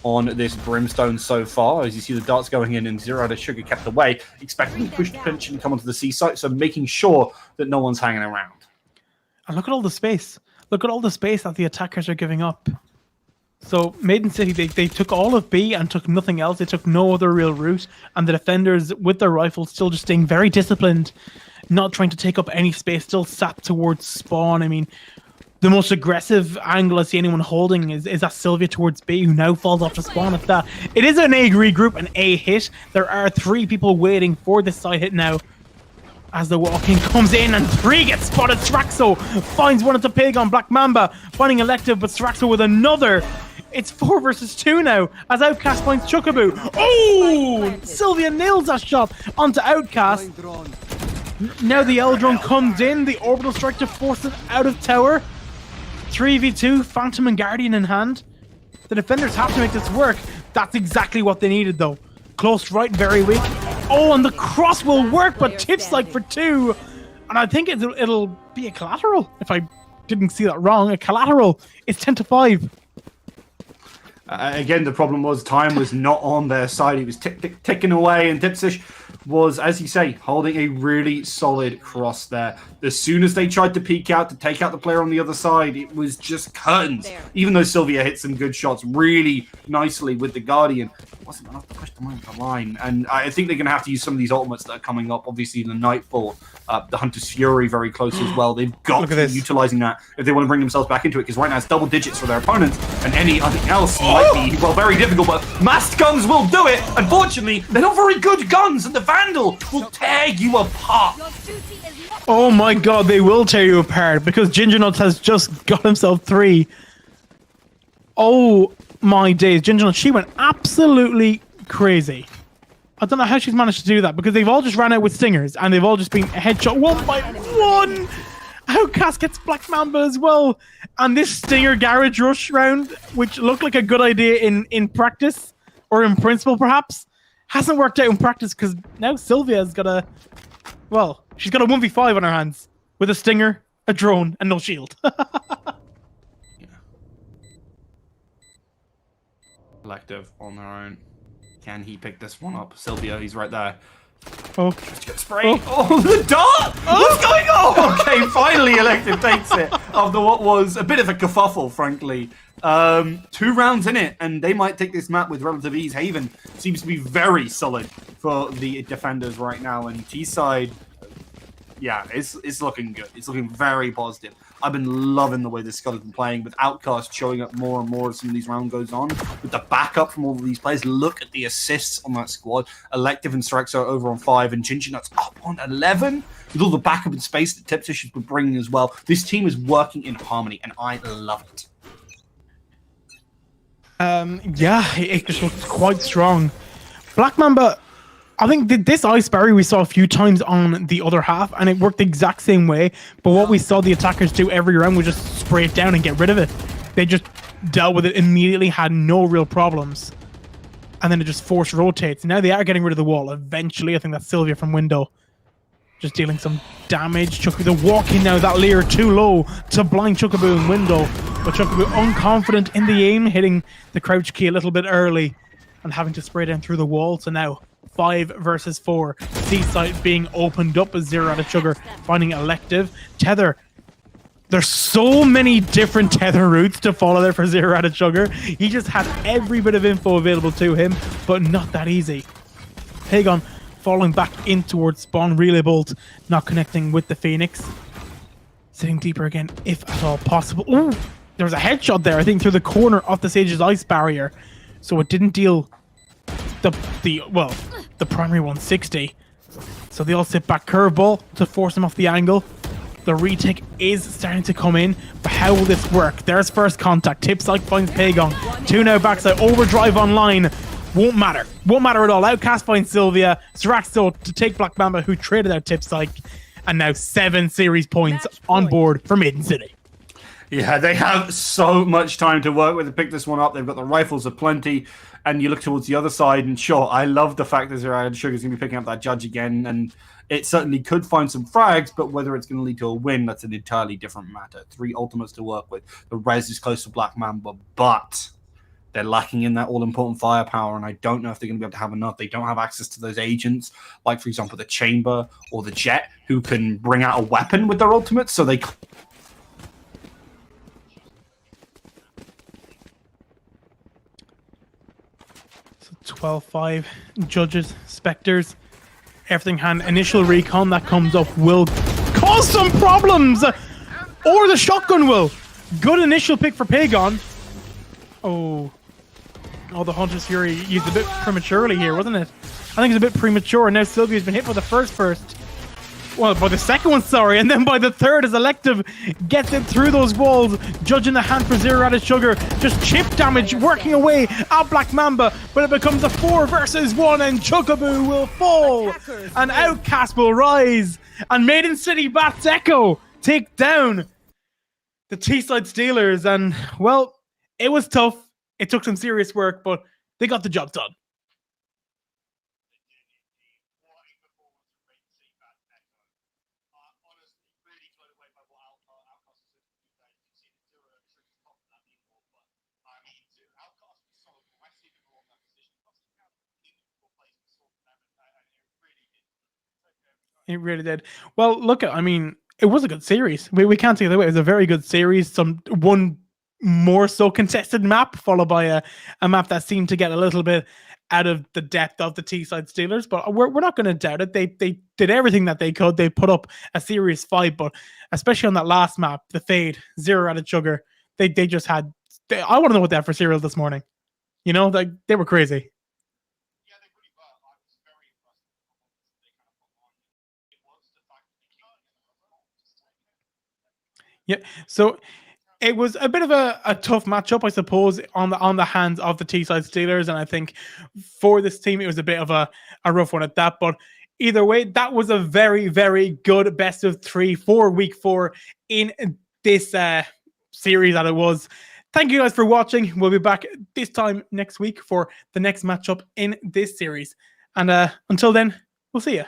on this brimstone so far. As you see the darts going in and 0 out of Sugar kept away, expecting to push the pinch and come onto the C site, so making sure that no one's hanging around. And look at all the space. Look at all the space that the attackers are giving up. So Maiden City, they took all of B and took nothing else. They took no other real route, and the defenders with their rifles still just staying very disciplined, not trying to take up any space, still sat towards spawn. I mean, the most aggressive angle I see anyone holding is that Sylvia towards B, who now falls off the spawn at that. It is an A regroup, an A hit. There are 3 people waiting for this side hit now. As the walk-in comes in and 3 gets spotted. Straxo finds one at the pig on Black Mamba, finding Elective, but Straxo with another. It's 4 versus 2 now, as Outcast finds Chuckaboo. Oh! Sylvia nails that shot onto Outcast. Now the L-drone comes in, the orbital strike to force it out of tower. 3v2, Phantom and Guardian in hand. The defenders have to make this work. That's exactly what they needed, though. Close right, very weak. Oh, and the cross will work, but tips like for 2. And I think it'll be a collateral, if I didn't see that wrong. A collateral. It's 10-5. Again, the problem was time was not on their side. He was ticking away, and Dipsish was, as you say, holding a really solid cross there. As soon as they tried to peek out to take out the player on the other side, it was just curtains. Even though Sylvia hit some good shots really nicely with the Guardian, it wasn't enough to push them over the line. And I think they're going to have to use some of these ultimates that are coming up. Obviously, the Nightfall, the Hunter's Fury very close as well. They've got to be utilizing that if they want to bring themselves back into it, because right now it's double digits for their opponents, and anything else might be, well, very difficult, but massed guns will do it. Unfortunately, they're not very good guns, and the Vandal will tear you apart. Oh my god, they will tear you apart, because Ginger Nuts has just got himself 3. Oh my days, Ginger Nuts, she went absolutely crazy. I don't know how she's managed to do that, because they've all just ran out with stingers, and they've all just been headshot 1 by 1. Outcast gets Black Mamba as well. And this Stinger Garage Rush round, which looked like a good idea in practice, or in principle perhaps, hasn't worked out in practice, because now Sylvia's got a... well, she's got a 1v5 on her hands, with a Stinger, a drone, and no shield. Elective on their own. Can he pick this one up? Sylvia, he's right there. Oh, Just get sprayed. Oh, the dart! What's going on? Okay, finally Elective takes it after what was a bit of a kerfuffle, frankly. 2 rounds in it, and they might take this map with relative ease. Haven seems to be very solid for the defenders right now, and T-side, yeah, it's looking good. It's looking very positive. I've been loving the way this squad has been playing, with Outcast showing up more and more as some of these rounds goes on. With the backup from all of these players, look at the assists on that squad. Elective and Strexo over on 5, and Ginger up on 11. With all the backup and space that Tipster should be bringing as well. This team is working in harmony, and I love it. Yeah, it just looks quite strong. Black Mamba, I think this Ice Barrier we saw a few times on the other half, and it worked the exact same way. But what we saw the attackers do every round was just spray it down and get rid of it. They just dealt with it immediately, had no real problems. And then it just force rotates. Now they are getting rid of the wall eventually. I think that's Sylvia from window. Just dealing some damage. Chuckaboo, the walk in now, that layer too low to blind Chuckaboo in window. But Chuckaboo unconfident in the aim, hitting the crouch key a little bit early and having to spray down through the wall. So now 5 versus 4. C-side being opened up as 0 out of Sugar, finding Elective. Tether. There's so many different tether routes to follow there for 0 out of Sugar. He just had every bit of info available to him, but not that easy. Pagon falling back in towards spawn. Relay Bolt not connecting with the Phoenix. Sitting deeper again, if at all possible. Ooh, there was a headshot there, I think, through the corner of the Sage's Ice Barrier. So it didn't deal the primary 160. So they all sit back. Curveball to force him off the angle. The retake is starting to come in, but how will this work? There's first contact. Tipsike finds Pagon. 2 now backside. Overdrive online. Won't matter. Won't matter at all. Outcast finds Sylvia. Zraxo to take Black Mamba, who traded out Tipsike. And now 7 series points on board for Maiden City. Yeah, they have so much time to work with to pick this one up. They've got the rifles aplenty, and you look towards the other side, and sure, I love the fact that Zero and Sugar's going to be picking up that judge again, and it certainly could find some frags, but whether it's going to lead to a win, that's an entirely different matter. 3 ultimates to work with. The res is close to Black Mamba, but they're lacking in that all-important firepower, and I don't know if they're going to be able to have enough. They don't have access to those agents, like, for example, the Chamber or the Jet, who can bring out a weapon with their ultimates, so they... So 12-5, Judges, Spectres, everything hand. Initial recon that comes up will cause some problems! Or the shotgun will! Good initial pick for Pagon. Oh, the Hunter's Fury used a bit prematurely here, wasn't it? I think it's a bit premature, and now Sylvia's been hit by the first. Well, by the second one, sorry, and then by the third as Elective gets it through those walls. Judge in the hand for 0 out of Sugar. Just chip damage working away at Black Mamba, but it becomes a 4 versus 1, and Chuckaboo will fall, and Outcast will rise, and Maiden City Bats Echo take down the T-side Steelers, and, well, it was tough. It took some serious work, but they got the job done. It really did. Well, look, I mean, it was a good series. We can't take it away. It was a very good series. One more so contested map, followed by a map that seemed to get a little bit out of the depth of the T-side Steelers, but we're not going to doubt it. They did everything that they could. They put up a serious fight, but especially on that last map, the Fade, 0 out of Sugar, they just had... I want to know what they had for cereal this morning. You know, like, they were crazy. Yeah, so it was a bit of a tough matchup, I suppose, on the hands of the T-side Steelers, and I think for this team it was a bit of a rough one at that. But either way, that was a very, very good best of 3 for week 4 in this series that it was. Thank you guys for watching. We'll be back this time next week for the next matchup in this series. And until then, we'll see you.